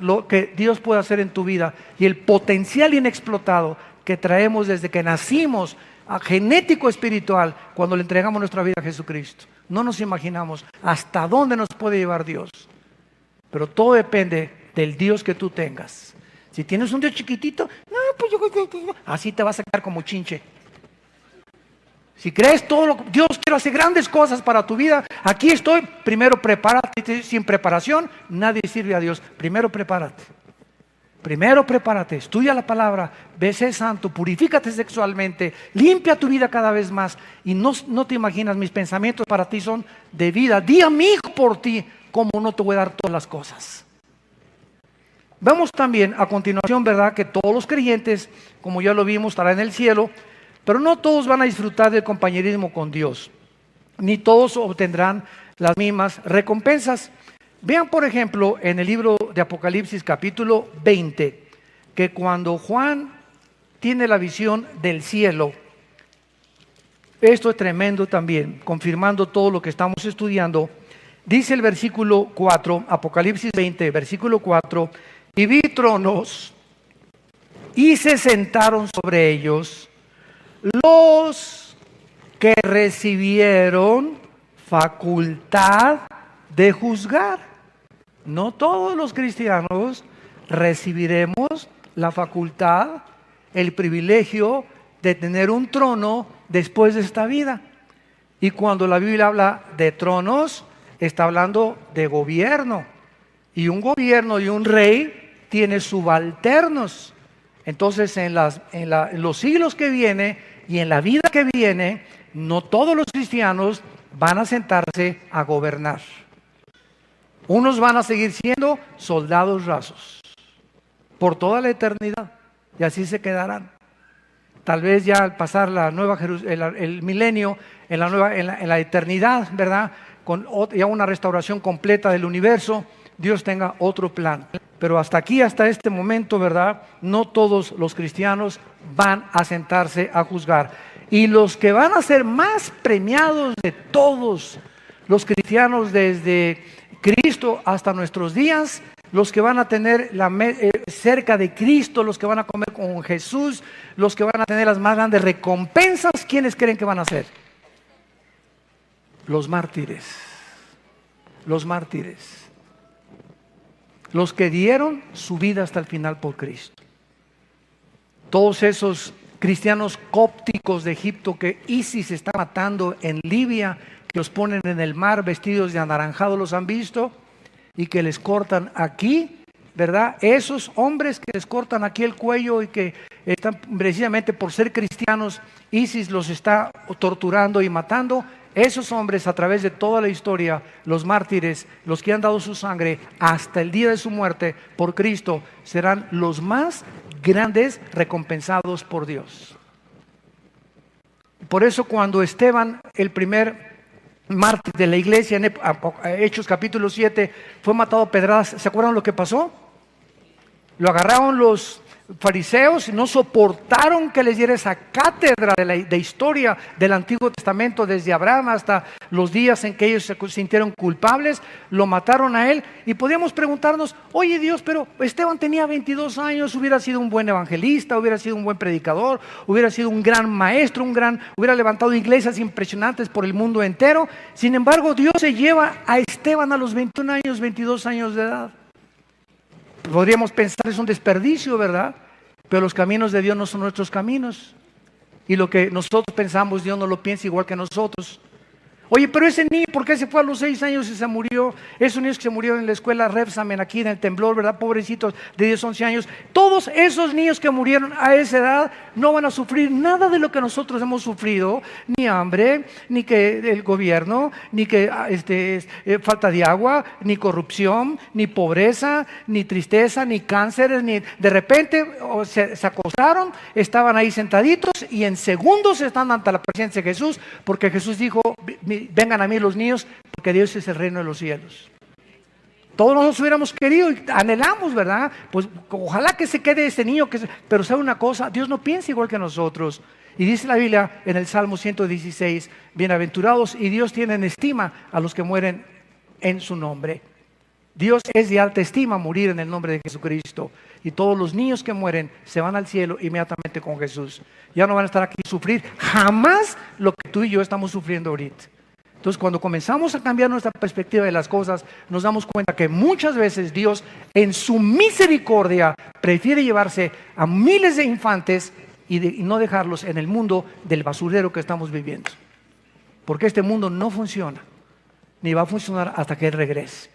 lo que Dios puede hacer en tu vida, y el potencial inexplotado que traemos desde que nacimos genético espiritual cuando le entregamos nuestra vida a Jesucristo. No nos imaginamos hasta dónde nos puede llevar Dios. Pero todo depende del Dios que tú tengas. Si tienes un Dios chiquitito, no, pues así te vas a quedar como chinche. Si crees Dios quiere hacer grandes cosas para tu vida, aquí estoy, primero prepárate. Sin preparación nadie sirve a Dios. Primero prepárate, estudia la palabra, sé santo, purifícate sexualmente, limpia tu vida cada vez más. Y no te imaginas, mis pensamientos para ti son de vida. Di a mi hijo por ti, como no te voy a dar todas las cosas. Vemos también a continuación, ¿verdad?, que todos los creyentes, como ya lo vimos, estarán en el cielo. Pero no todos van a disfrutar del compañerismo con Dios, ni todos obtendrán las mismas recompensas. Vean, por ejemplo, en el libro de Apocalipsis capítulo 20, que cuando Juan tiene la visión del cielo, esto es tremendo también, confirmando todo lo que estamos estudiando. Dice el versículo 4, Apocalipsis 20, versículo 4, y vi tronos, y se sentaron sobre ellos los que recibieron facultad de juzgar. No todos los cristianos recibiremos la facultad, el privilegio de tener un trono después de esta vida. Y cuando la Biblia habla de tronos, está hablando de gobierno. Y un gobierno y un rey tiene subalternos. Entonces en los siglos que vienen y en la vida que viene, no todos los cristianos van a sentarse a gobernar. Unos van a seguir siendo soldados rasos por toda la eternidad, y así se quedarán. Tal vez ya al pasar el milenio, en la eternidad, ¿verdad?, con ya una restauración completa del universo, Dios tenga otro plan. Pero hasta aquí, hasta este momento, ¿verdad?, no todos los cristianos van a sentarse a juzgar. Y los que van a ser más premiados de todos los cristianos desde Cristo hasta nuestros días, los que van a tener cerca de Cristo, los que van a comer con Jesús, los que van a tener las más grandes recompensas, ¿quiénes creen que van a ser? Los mártires. Los mártires. Los que dieron su vida hasta el final por Cristo. Todos esos cristianos cópticos de Egipto que ISIS está matando en Libia, que los ponen en el mar vestidos de anaranjado, ¿los han visto? Y que les cortan aquí, ¿verdad? Esos hombres que les cortan aquí el cuello y que están precisamente por ser cristianos, ISIS los está torturando y matando. Esos hombres, a través de toda la historia, los mártires, los que han dado su sangre hasta el día de su muerte por Cristo, serán los más grandes recompensados por Dios. Por eso cuando Esteban, el primer mártir de la iglesia, en Hechos capítulo 7, fue matado a pedradas, ¿se acuerdan lo que pasó? Lo agarraron los fariseos y no soportaron que les diera esa cátedra de historia del Antiguo Testamento, desde Abraham hasta los días en que ellos se sintieron culpables. Lo mataron a él y podíamos preguntarnos: oye Dios, pero Esteban tenía 22 años, hubiera sido un buen evangelista, hubiera sido un buen predicador, hubiera sido un gran maestro, hubiera levantado iglesias impresionantes por el mundo entero. Sin embargo, Dios se lleva a Esteban a los 21 años, 22 años de edad. Podríamos pensar es un desperdicio, ¿verdad? Pero los caminos de Dios no son nuestros caminos. Y lo que nosotros pensamos, Dios no lo piensa igual que nosotros. Oye, pero ese niño, ¿por qué se fue a los 6 años y se murió? Esos niños que se murieron en la escuela Repsamen, aquí en el temblor, ¿verdad? Pobrecitos de 10, 11 años. Todos esos niños que murieron a esa edad no van a sufrir nada de lo que nosotros hemos sufrido. Ni hambre, ni que el gobierno, ni que falta de agua, ni corrupción, ni pobreza, ni tristeza, ni cánceres, ni de repente se acostaron, estaban ahí sentaditos y en segundos están ante la presencia de Jesús, porque Jesús dijo: vengan a mí los niños, porque Dios es el reino de los cielos. Todos nosotros hubiéramos querido y anhelamos, ¿verdad? Pues ojalá que se quede ese niño, pero sabe una cosa, Dios no piensa igual que nosotros. Y dice la Biblia en el Salmo 116, bienaventurados, y Dios tiene en estima a los que mueren en su nombre. Dios es de alta estima morir en el nombre de Jesucristo. Y todos los niños que mueren se van al cielo inmediatamente con Jesús. Ya no van a estar aquí a sufrir jamás lo que tú y yo estamos sufriendo ahorita. Entonces, cuando comenzamos a cambiar nuestra perspectiva de las cosas, nos damos cuenta que muchas veces Dios, en su misericordia, prefiere llevarse a miles de infantes y no dejarlos en el mundo del basurero que estamos viviendo. Porque este mundo no funciona, ni va a funcionar hasta que Él regrese.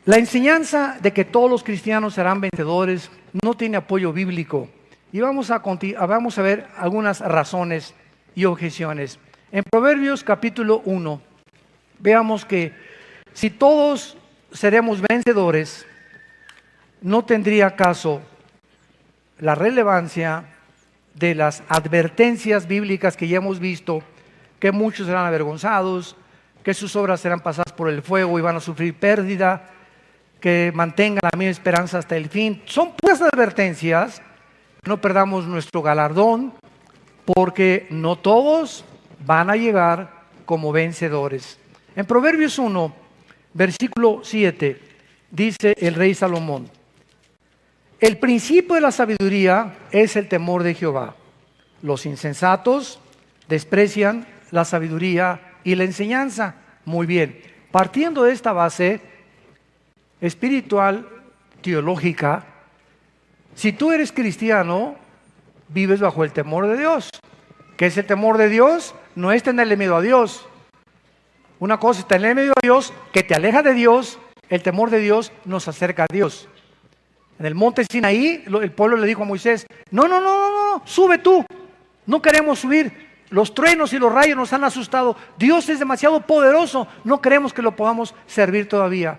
La enseñanza de que todos los cristianos serán vencedores no tiene apoyo bíblico. Y vamos a ver algunas razones y objeciones. En Proverbios capítulo 1, veamos que si todos seremos vencedores, no tendría caso la relevancia de las advertencias bíblicas que ya hemos visto, que muchos serán avergonzados, que sus obras serán pasadas por el fuego y van a sufrir pérdida, que mantengan la misma esperanza hasta el fin. Son puras advertencias. No perdamos nuestro galardón, porque no todos van a llegar como vencedores. En Proverbios 1, versículo 7, dice el rey Salomón: el principio de la sabiduría es el temor de Jehová. Los insensatos desprecian la sabiduría y la enseñanza. Muy bien, partiendo de esta base espiritual, teológica, si tú eres cristiano, vives bajo el temor de Dios. ¿Qué es el temor de Dios? No es tenerle miedo a Dios. Una cosa es tenerle miedo a Dios, que te aleja de Dios. El temor de Dios nos acerca a Dios. En el monte Sinaí, el pueblo le dijo a Moisés: no, sube tú. No queremos subir. Los truenos y los rayos nos han asustado. Dios es demasiado poderoso. No queremos que lo podamos servir todavía.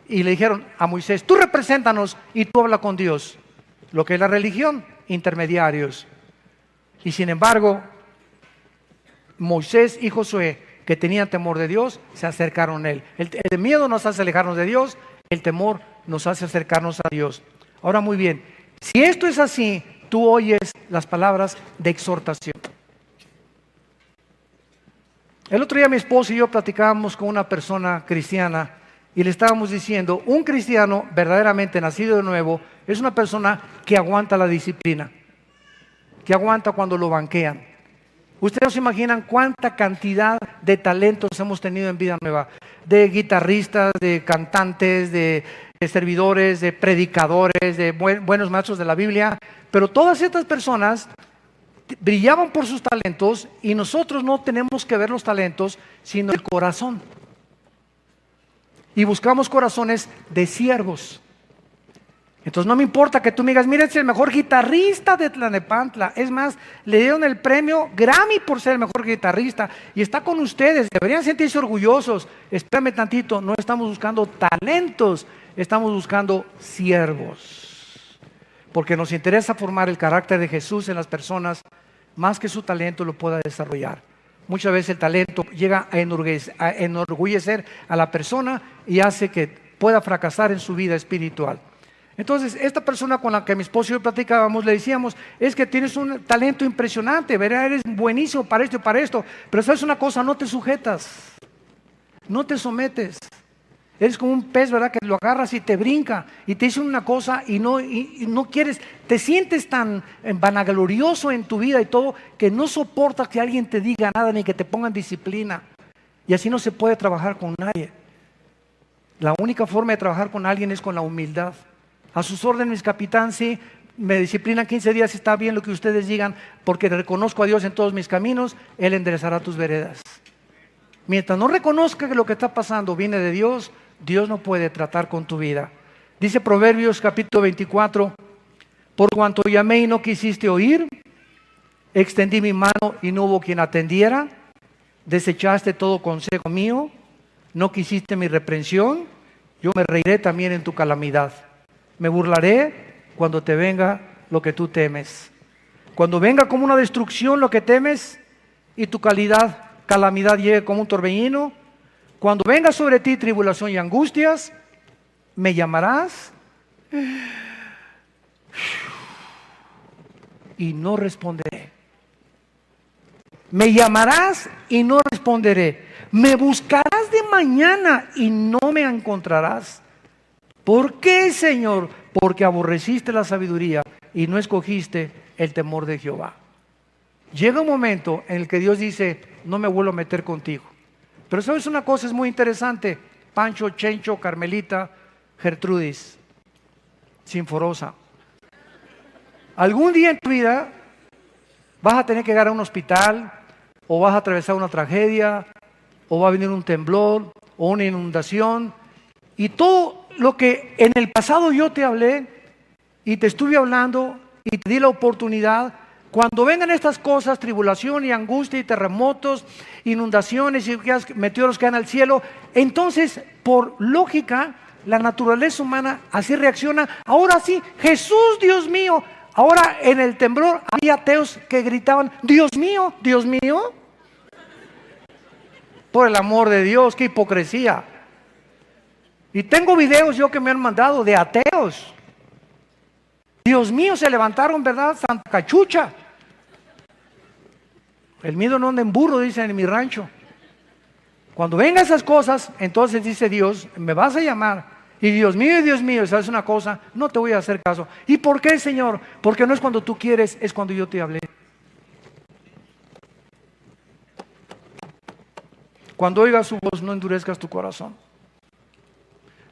Y le dijeron a Moisés: tú represéntanos y tú habla con Dios. Lo que es la religión, intermediarios. Y sin embargo, Moisés y Josué, que tenían temor de Dios, se acercaron a él. El miedo nos hace alejarnos de Dios, el temor nos hace acercarnos a Dios. Ahora, muy bien, si esto es así, tú oyes las palabras de exhortación. El otro día mi esposo y yo platicábamos con una persona cristiana y le estábamos diciendo: un cristiano verdaderamente nacido de nuevo es una persona que aguanta la disciplina, que aguanta cuando lo banquean. Ustedes no se imaginan cuánta cantidad de talentos hemos tenido en Vida Nueva, de guitarristas, de cantantes, de servidores, de predicadores, de buenos maestros de la Biblia, pero todas estas personas brillaban por sus talentos y nosotros no tenemos que ver los talentos, sino el corazón. Y buscamos corazones de siervos. Entonces no me importa que tú me digas: mira, es el mejor guitarrista de Tlalnepantla. Es más, le dieron el premio Grammy por ser el mejor guitarrista y está con ustedes, deberían sentirse orgullosos. Espérame tantito, no estamos buscando talentos, estamos buscando siervos, porque nos interesa formar el carácter de Jesús en las personas, más que su talento lo pueda desarrollar. Muchas veces el talento llega a enorgullecer a la persona y hace que pueda fracasar en su vida espiritual. Entonces, esta persona con la que mi esposo y yo platicábamos, le decíamos: es que tienes un talento impresionante, ¿verdad? Eres buenísimo para esto y para esto, pero sabes una cosa, no te sujetas, no te sometes. Eres como un pez, ¿verdad? Que lo agarras y te brinca y te dice una cosa y no quieres, te sientes tan vanaglorioso en tu vida y todo, que no soportas que alguien te diga nada ni que te pongan disciplina. Y así no se puede trabajar con nadie. La única forma de trabajar con alguien es con la humildad. A sus órdenes, capitán, sí, me disciplinan 15 días, está bien lo que ustedes digan, porque reconozco a Dios en todos mis caminos, Él enderezará tus veredas. Mientras no reconozca que lo que está pasando viene de Dios, Dios no puede tratar con tu vida. Dice Proverbios capítulo 24: por cuanto llamé y no quisiste oír, extendí mi mano y no hubo quien atendiera, desechaste todo consejo mío, no quisiste mi reprensión, yo me reiré también en tu calamidad. Me burlaré cuando te venga lo que tú temes. Cuando venga como una destrucción lo que temes y tu calamidad llegue como un torbellino, cuando venga sobre ti tribulación y angustias, me llamarás y no responderé. Me llamarás y no responderé. me buscarás de mañana y no me encontrarás. ¿Por qué, Señor? Porque aborreciste la sabiduría y no escogiste el temor de Jehová. Llega un momento en el que Dios dice, no me vuelvo a meter contigo. Pero sabes una cosa, es muy interesante. Pancho, Chencho, Carmelita, Gertrudis, Sinforosa. Algún día en tu vida vas a tener que llegar a un hospital, o vas a atravesar una tragedia, o va a venir un temblor, o una inundación. Y todo lo que en el pasado yo te hablé, y te estuve hablando, y te di la oportunidad, cuando vengan estas cosas, tribulación y angustia y terremotos, inundaciones y meteoros que caen al cielo, entonces por lógica la naturaleza humana así reacciona. Ahora sí, Jesús, Dios mío. Ahora en el temblor había ateos que gritaban, Dios mío, Dios mío. Por el amor de Dios, qué hipocresía. Y tengo videos yo que me han mandado de ateos. Dios mío, se levantaron, ¿verdad? Santa Cachucha. El miedo no anda en burro, dicen en mi rancho. Cuando vengan esas cosas, entonces dice Dios, me vas a llamar. Y Dios mío, ¿sabes una cosa? No te voy a hacer caso. ¿Y por qué, Señor? Porque no es cuando tú quieres, es cuando yo te hablé. Cuando oigas su voz, no endurezcas tu corazón.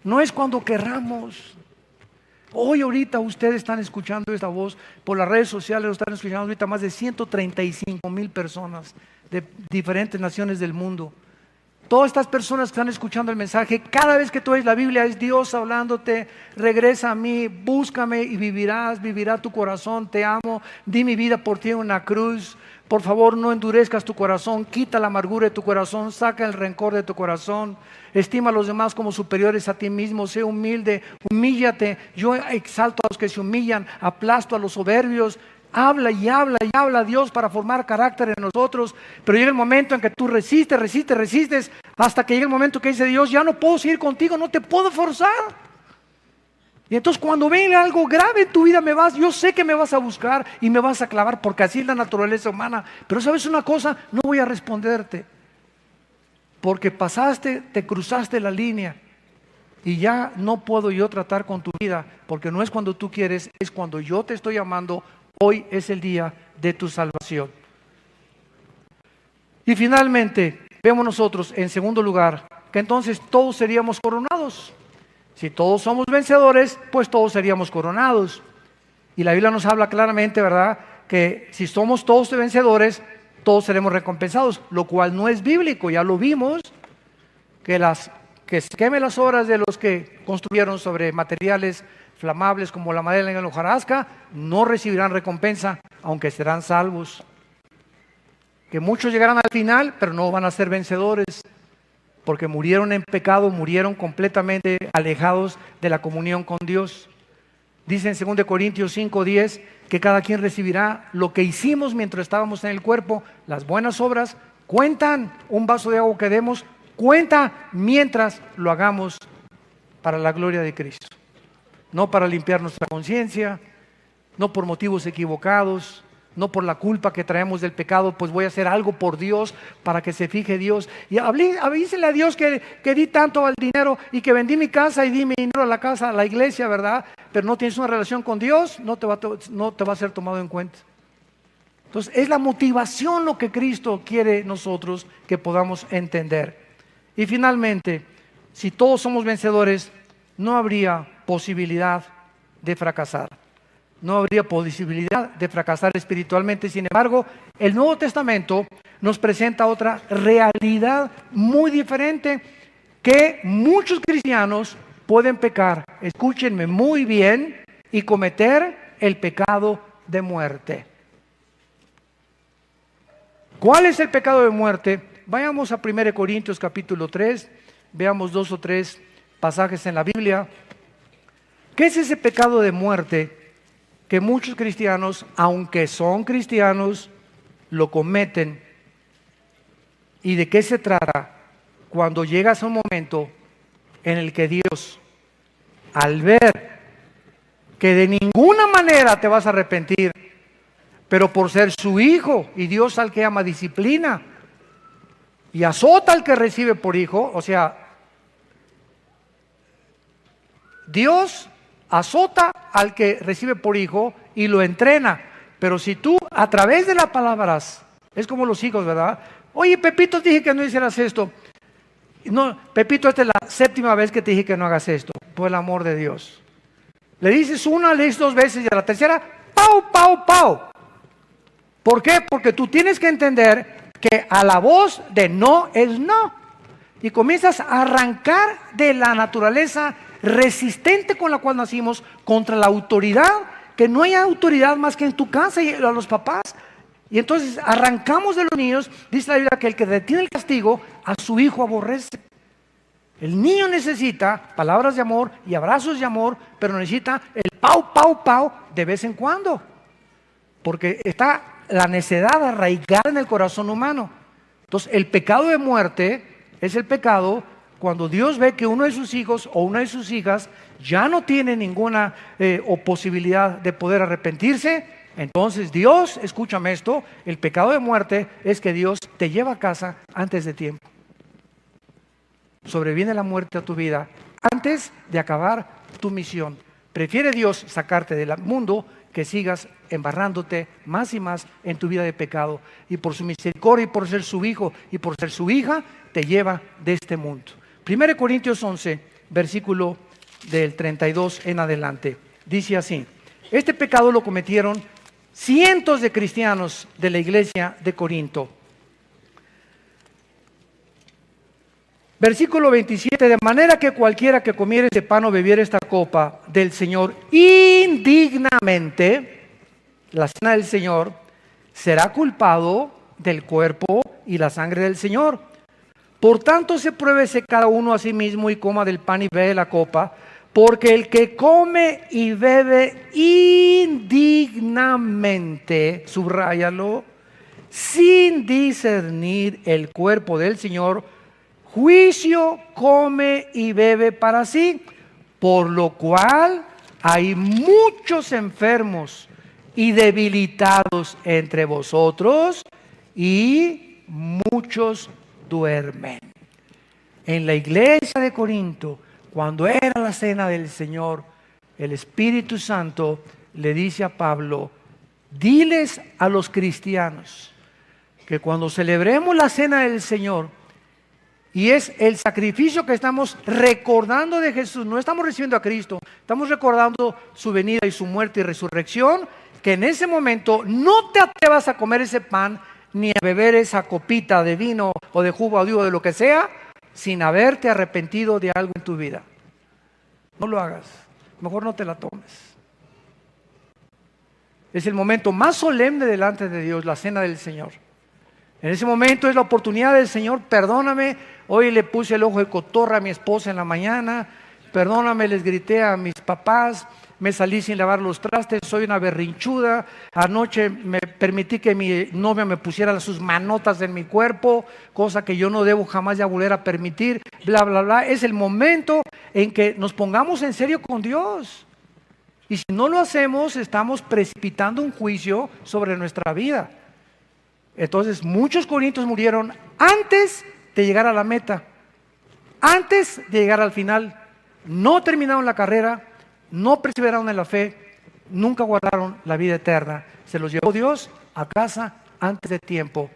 No es cuando querramos. Hoy ahorita ustedes están escuchando esta voz por las redes sociales, lo están escuchando ahorita más de 135,000 personas de diferentes naciones del mundo. Todas estas personas que están escuchando el mensaje, cada vez que tú oyes la Biblia es Dios hablándote, regresa a mí, búscame y vivirás, vivirá tu corazón, te amo, di mi vida por ti en una cruz. Por favor, no endurezcas tu corazón, quita la amargura de tu corazón, saca el rencor de tu corazón, estima a los demás como superiores a ti mismo, sé humilde, humíllate. Yo exalto a los que se humillan, aplasto a los soberbios. Habla y habla y habla a Dios para formar carácter en nosotros, pero llega el momento en que tú resistes, hasta que llega el momento que dice Dios, ya no puedo seguir contigo, no te puedo forzar. Y entonces cuando venga algo grave en tu vida yo sé que me vas a buscar y me vas a clavar, porque así es la naturaleza humana. Pero sabes una cosa, no voy a responderte, porque te cruzaste la línea y ya no puedo yo tratar con tu vida, porque no es cuando tú quieres, es cuando yo te estoy llamando. Hoy es el día de tu salvación. Y finalmente, vemos nosotros en segundo lugar, que entonces todos seríamos coronados. Si todos somos vencedores, pues todos seríamos coronados. Y la Biblia nos habla claramente, ¿verdad?, que si somos todos vencedores, todos seremos recompensados, lo cual no es bíblico. Ya lo vimos, que se quemen las obras de los que construyeron sobre materiales flamables como la madera y la hojarasca, no recibirán recompensa, aunque serán salvos. Que muchos llegarán al final, pero no van a ser vencedores, porque murieron en pecado, murieron completamente alejados de la comunión con Dios. Dice en 2 Corintios 5:10 que cada quien recibirá lo que hicimos mientras estábamos en el cuerpo. Las buenas obras cuentan, un vaso de agua que demos, cuenta mientras lo hagamos para la gloria de Cristo. No para limpiar nuestra conciencia, no por motivos equivocados, no por la culpa que traemos del pecado, pues voy a hacer algo por Dios para que se fije Dios. Y avísele a Dios que di tanto al dinero y que vendí mi casa y di mi dinero a la casa, a la iglesia, ¿verdad? Pero no tienes una relación con Dios, no te va a ser tomado en cuenta. Entonces es la motivación lo que Cristo quiere nosotros que podamos entender. Y finalmente, si todos somos vencedores, no habría posibilidad de fracasar. No habría posibilidad de fracasar espiritualmente. Sin embargo, el Nuevo Testamento nos presenta otra realidad muy diferente, que muchos cristianos pueden pecar, escúchenme muy bien, y cometer el pecado de muerte. ¿Cuál es el pecado de muerte? Vayamos a 1 Corintios capítulo 3, veamos 2 o 3 pasajes en la Biblia. ¿Qué es ese pecado de muerte que muchos cristianos, aunque son cristianos, lo cometen? ¿Y de qué se trata? Cuando llegas a un momento en el que Dios, al ver que de ninguna manera te vas a arrepentir, pero por ser su hijo, y Dios al que ama disciplina, y azota al que recibe por hijo. O sea, Dios azota al que recibe por hijo y lo entrena. Pero si tú a través de las palabras, es como los hijos, ¿verdad? Oye, Pepito, te dije que no hicieras esto. No, Pepito, esta es la 7ª vez que te dije que no hagas esto, por el amor de Dios. Le dices una, le dices 2 veces y a la tercera, ¡pau, pau, pau! ¿Por qué? Porque tú tienes que entender que a la voz de no es no. Y comienzas a arrancar de la naturaleza resistente con la cual nacimos contra la autoridad, que no hay autoridad más que en tu casa y a los papás. Y entonces arrancamos de los niños. Dice la Biblia que el que detiene el castigo a su hijo aborrece. El niño necesita palabras de amor y abrazos de amor, pero necesita el pau, pau, pau de vez en cuando, porque está la necedad arraigada en el corazón humano. Entonces el pecado de muerte es el pecado cuando Dios ve que uno de sus hijos o una de sus hijas ya no tiene ninguna o posibilidad de poder arrepentirse. Entonces Dios, escúchame esto, el pecado de muerte es que Dios te lleva a casa antes de tiempo. Sobreviene la muerte a tu vida antes de acabar tu misión. Prefiere Dios sacarte del mundo que sigas embarrándote más y más en tu vida de pecado. Y por su misericordia y por ser su hijo y por ser su hija, te lleva de este mundo. 1 Corintios 11, versículo del 32 en adelante. Dice así: este pecado lo cometieron cientos de cristianos de la iglesia de Corinto. Versículo 27, de manera que cualquiera que comiere este pan o bebiere esta copa del Señor indignamente, la cena del Señor, será culpado del cuerpo y la sangre del Señor. Por tanto, se pruébese cada uno a sí mismo y coma del pan y bebe de la copa, porque el que come y bebe indignamente, subráyalo, sin discernir el cuerpo del Señor, juicio come y bebe para sí, por lo cual hay muchos enfermos y debilitados entre vosotros y muchos duermen. En la iglesia de Corinto, cuando era la cena del Señor, el Espíritu Santo le dice a Pablo: diles a los cristianos que cuando celebremos la cena del Señor, y es el sacrificio que estamos recordando de Jesús, no estamos recibiendo a Cristo, estamos recordando su venida y su muerte y resurrección, que en ese momento no te atrevas a comer ese pan ni a beber esa copita de vino o de jugo o de lo que sea, sin haberte arrepentido de algo en tu vida. No lo hagas, mejor no te la tomes. Es el momento más solemne delante de Dios, la cena del Señor. En ese momento es la oportunidad del Señor: perdóname, hoy le puse el ojo de cotorra a mi esposa en la mañana, perdóname, les grité a mis papás, me salí sin lavar los trastes, soy una berrinchuda, anoche me permití que mi novia me pusiera sus manotas en mi cuerpo, cosa que yo no debo jamás ya volver a permitir, bla, bla, bla. Es el momento en que nos pongamos en serio con Dios. Y si no lo hacemos, estamos precipitando un juicio sobre nuestra vida. Entonces muchos corintios murieron antes de llegar a la meta, antes de llegar al final. No terminaron la carrera, no perseveraron en la fe, nunca guardaron la vida eterna. Se los llevó Dios a casa antes de tiempo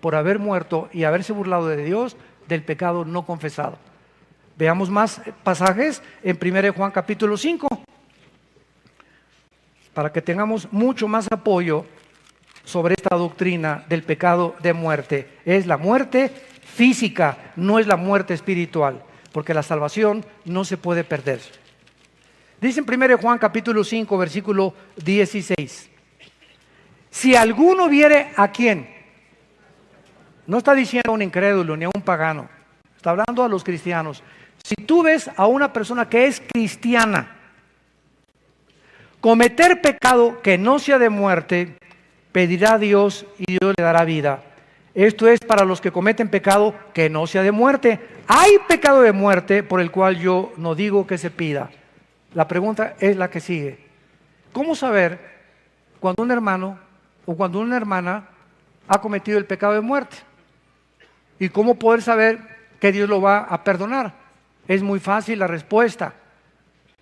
por haber muerto y haberse burlado de Dios del pecado no confesado. Veamos más pasajes en 1 Juan capítulo 5 para que tengamos mucho más apoyo sobre esta doctrina del pecado de muerte. Es la muerte física, no es la muerte espiritual, porque la salvación no se puede perder. Dice en 1 Juan capítulo 5 versículo 16: si alguno viere a quién, no está diciendo a un incrédulo ni a un pagano, está hablando a los cristianos. Si tú ves a una persona que es cristiana cometer pecado que no sea de muerte, pedirá a Dios y Dios le dará vida. Esto es para los que cometen pecado que no sea de muerte. Hay pecado de muerte por el cual yo no digo que se pida. La pregunta es la que sigue: ¿cómo saber cuando un hermano o cuando una hermana ha cometido el pecado de muerte? ¿Y cómo poder saber que Dios lo va a perdonar? Es muy fácil la respuesta.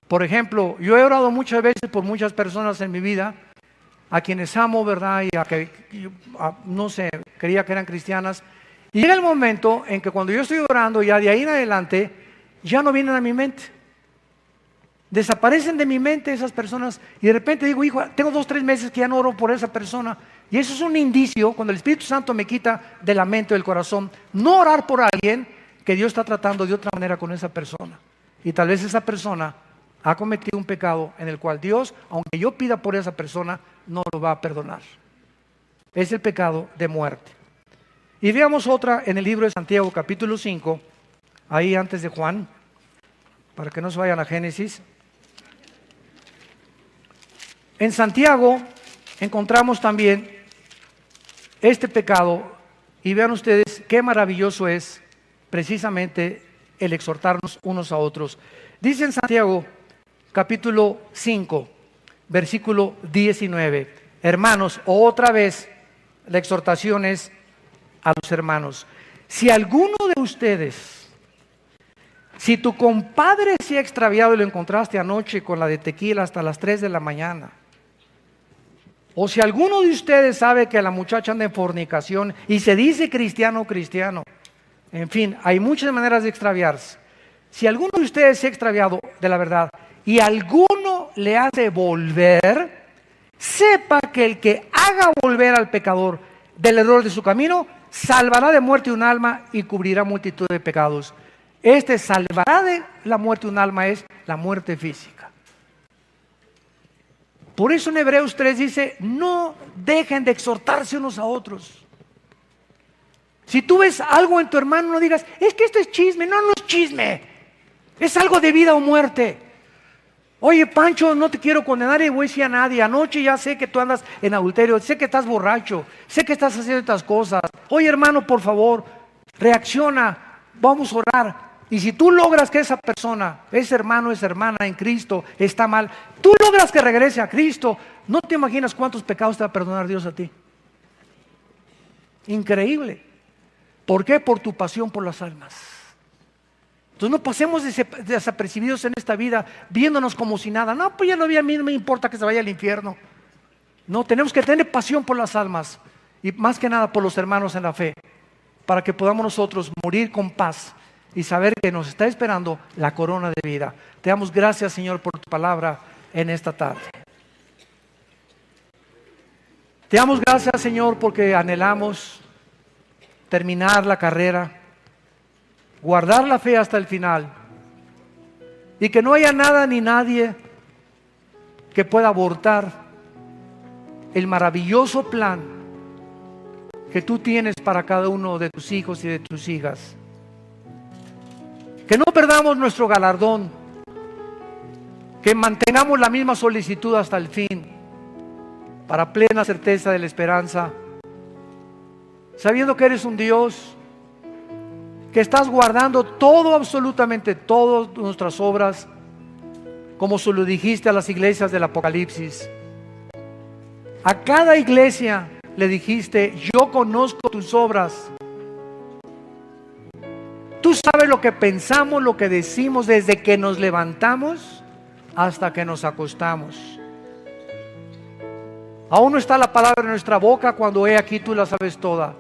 Por ejemplo, yo he orado muchas veces por muchas personas en mi vida, a quienes amo, ¿verdad? Y no sé, creía que eran cristianas. Y llega el momento en que cuando yo estoy orando, ya de ahí en adelante, ya no vienen a mi mente. Desaparecen de mi mente esas personas y de repente digo, hijo, tengo 2 o 3 meses que ya no oro por esa persona. Y eso es un indicio, cuando el Espíritu Santo me quita de la mente o del corazón, no orar por alguien, que Dios está tratando de otra manera con esa persona. Y tal vez esa persona ha cometido un pecado en el cual Dios, aunque yo pida por esa persona, no lo va a perdonar. Es el pecado de muerte. Y veamos otra en el libro de Santiago, capítulo 5, ahí antes de Juan, para que no se vayan a Génesis. En Santiago encontramos también este pecado, y vean ustedes qué maravilloso es precisamente el exhortarnos unos a otros. Dice en Santiago, capítulo 5, versículo 19, hermanos, otra vez la exhortación es a los hermanos. Si alguno de ustedes, si tu compadre se ha extraviado y lo encontraste anoche con la de tequila hasta las 3 de la mañana, o si alguno de ustedes sabe que la muchacha anda en fornicación y se dice cristiano, en fin, hay muchas maneras de extraviarse. Si alguno de ustedes se ha extraviado de la verdad y alguno le hace volver, sepa que el que haga volver al pecador del error de su camino, salvará de muerte un alma y cubrirá multitud de pecados. Este salvará de la muerte un alma es la muerte física. Por eso en Hebreos 3 dice, no dejen de exhortarse unos a otros. Si tú ves algo en tu hermano, no digas, es que esto es chisme. No, no es chisme. Es algo de vida o muerte. Oye, Pancho, no te quiero condenar y voy a decir a nadie. Anoche ya sé que tú andas en adulterio, sé que estás borracho, sé que estás haciendo estas cosas. Oye, hermano, por favor, reacciona, vamos a orar. Y si tú logras que esa persona, ese hermano, esa hermana en Cristo está mal, tú logras que regrese a Cristo, no te imaginas cuántos pecados te va a perdonar Dios a ti. Increíble. ¿Por qué? Por tu pasión por las almas. Entonces no pasemos desapercibidos en esta vida viéndonos como si nada. No, pues ya a mí no me importa que se vaya al infierno. No, tenemos que tener pasión por las almas y más que nada por los hermanos en la fe, para que podamos nosotros morir con paz y saber que nos está esperando la corona de vida. Te damos gracias, Señor, por tu palabra en esta tarde. Te damos gracias, Señor, porque anhelamos terminar la carrera, guardar la fe hasta el final y que no haya nada ni nadie que pueda abortar el maravilloso plan que tú tienes para cada uno de tus hijos y de tus hijas. Que no perdamos nuestro galardón, que mantengamos la misma solicitud hasta el fin, para plena certeza de la esperanza, sabiendo que eres un Dios que estás guardando todo, absolutamente todas nuestras obras, como se lo dijiste a las iglesias del Apocalipsis. A cada iglesia le dijiste, yo conozco tus obras. Tú sabes lo que pensamos, lo que decimos desde que nos levantamos hasta que nos acostamos. Aún no está la palabra en nuestra boca cuando he aquí tú la sabes toda.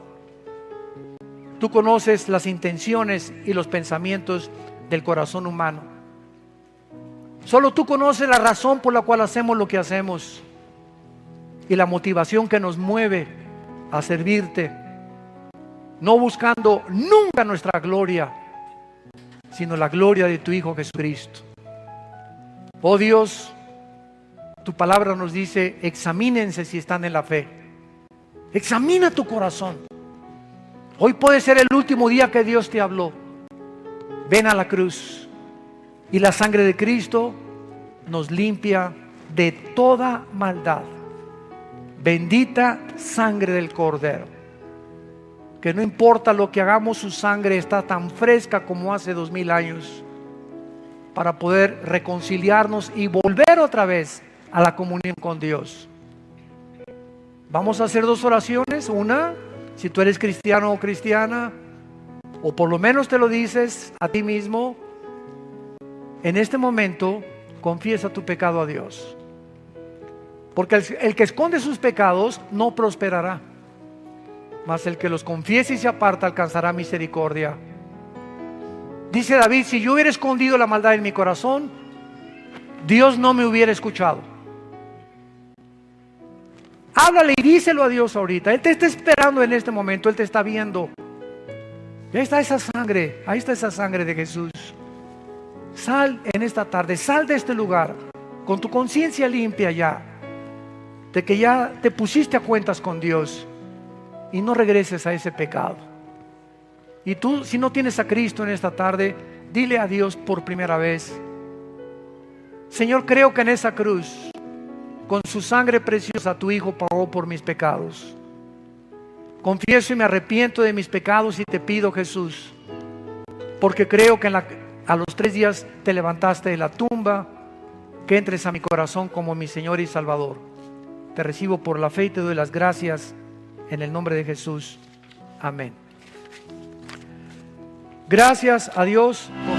Tú conoces las intenciones y los pensamientos del corazón humano. Solo tú conoces la razón por la cual hacemos lo que hacemos y la motivación que nos mueve a servirte, no buscando nunca nuestra gloria, sino la gloria de tu Hijo Jesucristo. Oh Dios, tu palabra nos dice, examínense si están en la fe. Examina tu corazón. Hoy puede ser el último día que Dios te habló. Ven a la cruz y la sangre de Cristo nos limpia de toda maldad. Bendita sangre del Cordero, que no importa lo que hagamos, su sangre está tan fresca como hace 2000 años para poder reconciliarnos y volver otra vez a la comunión con Dios. Vamos a hacer 2 oraciones. Una, si tú eres cristiano o cristiana, o por lo menos te lo dices a ti mismo, en este momento confiesa tu pecado a Dios. Porque el que esconde sus pecados no prosperará, mas el que los confiese y se aparta alcanzará misericordia. Dice David: si yo hubiera escondido la maldad en mi corazón, Dios no me hubiera escuchado. Háblale y díselo a Dios ahorita. Él te está esperando en este momento, Él te está viendo. Ahí está esa sangre de Jesús. Sal en esta tarde, sal de este lugar con tu conciencia limpia ya, de que ya te pusiste a cuentas con Dios, y no regreses a ese pecado. Y tú, si no tienes a Cristo en esta tarde, dile a Dios por primera vez: Señor, creo que en esa cruz, con su sangre preciosa, tu Hijo pagó por mis pecados. Confieso y me arrepiento de mis pecados y te pido, Jesús, porque creo que a los 3 días te levantaste de la tumba, que entres a mi corazón como mi Señor y Salvador. Te recibo por la fe y te doy las gracias en el nombre de Jesús. Amén. Gracias a Dios por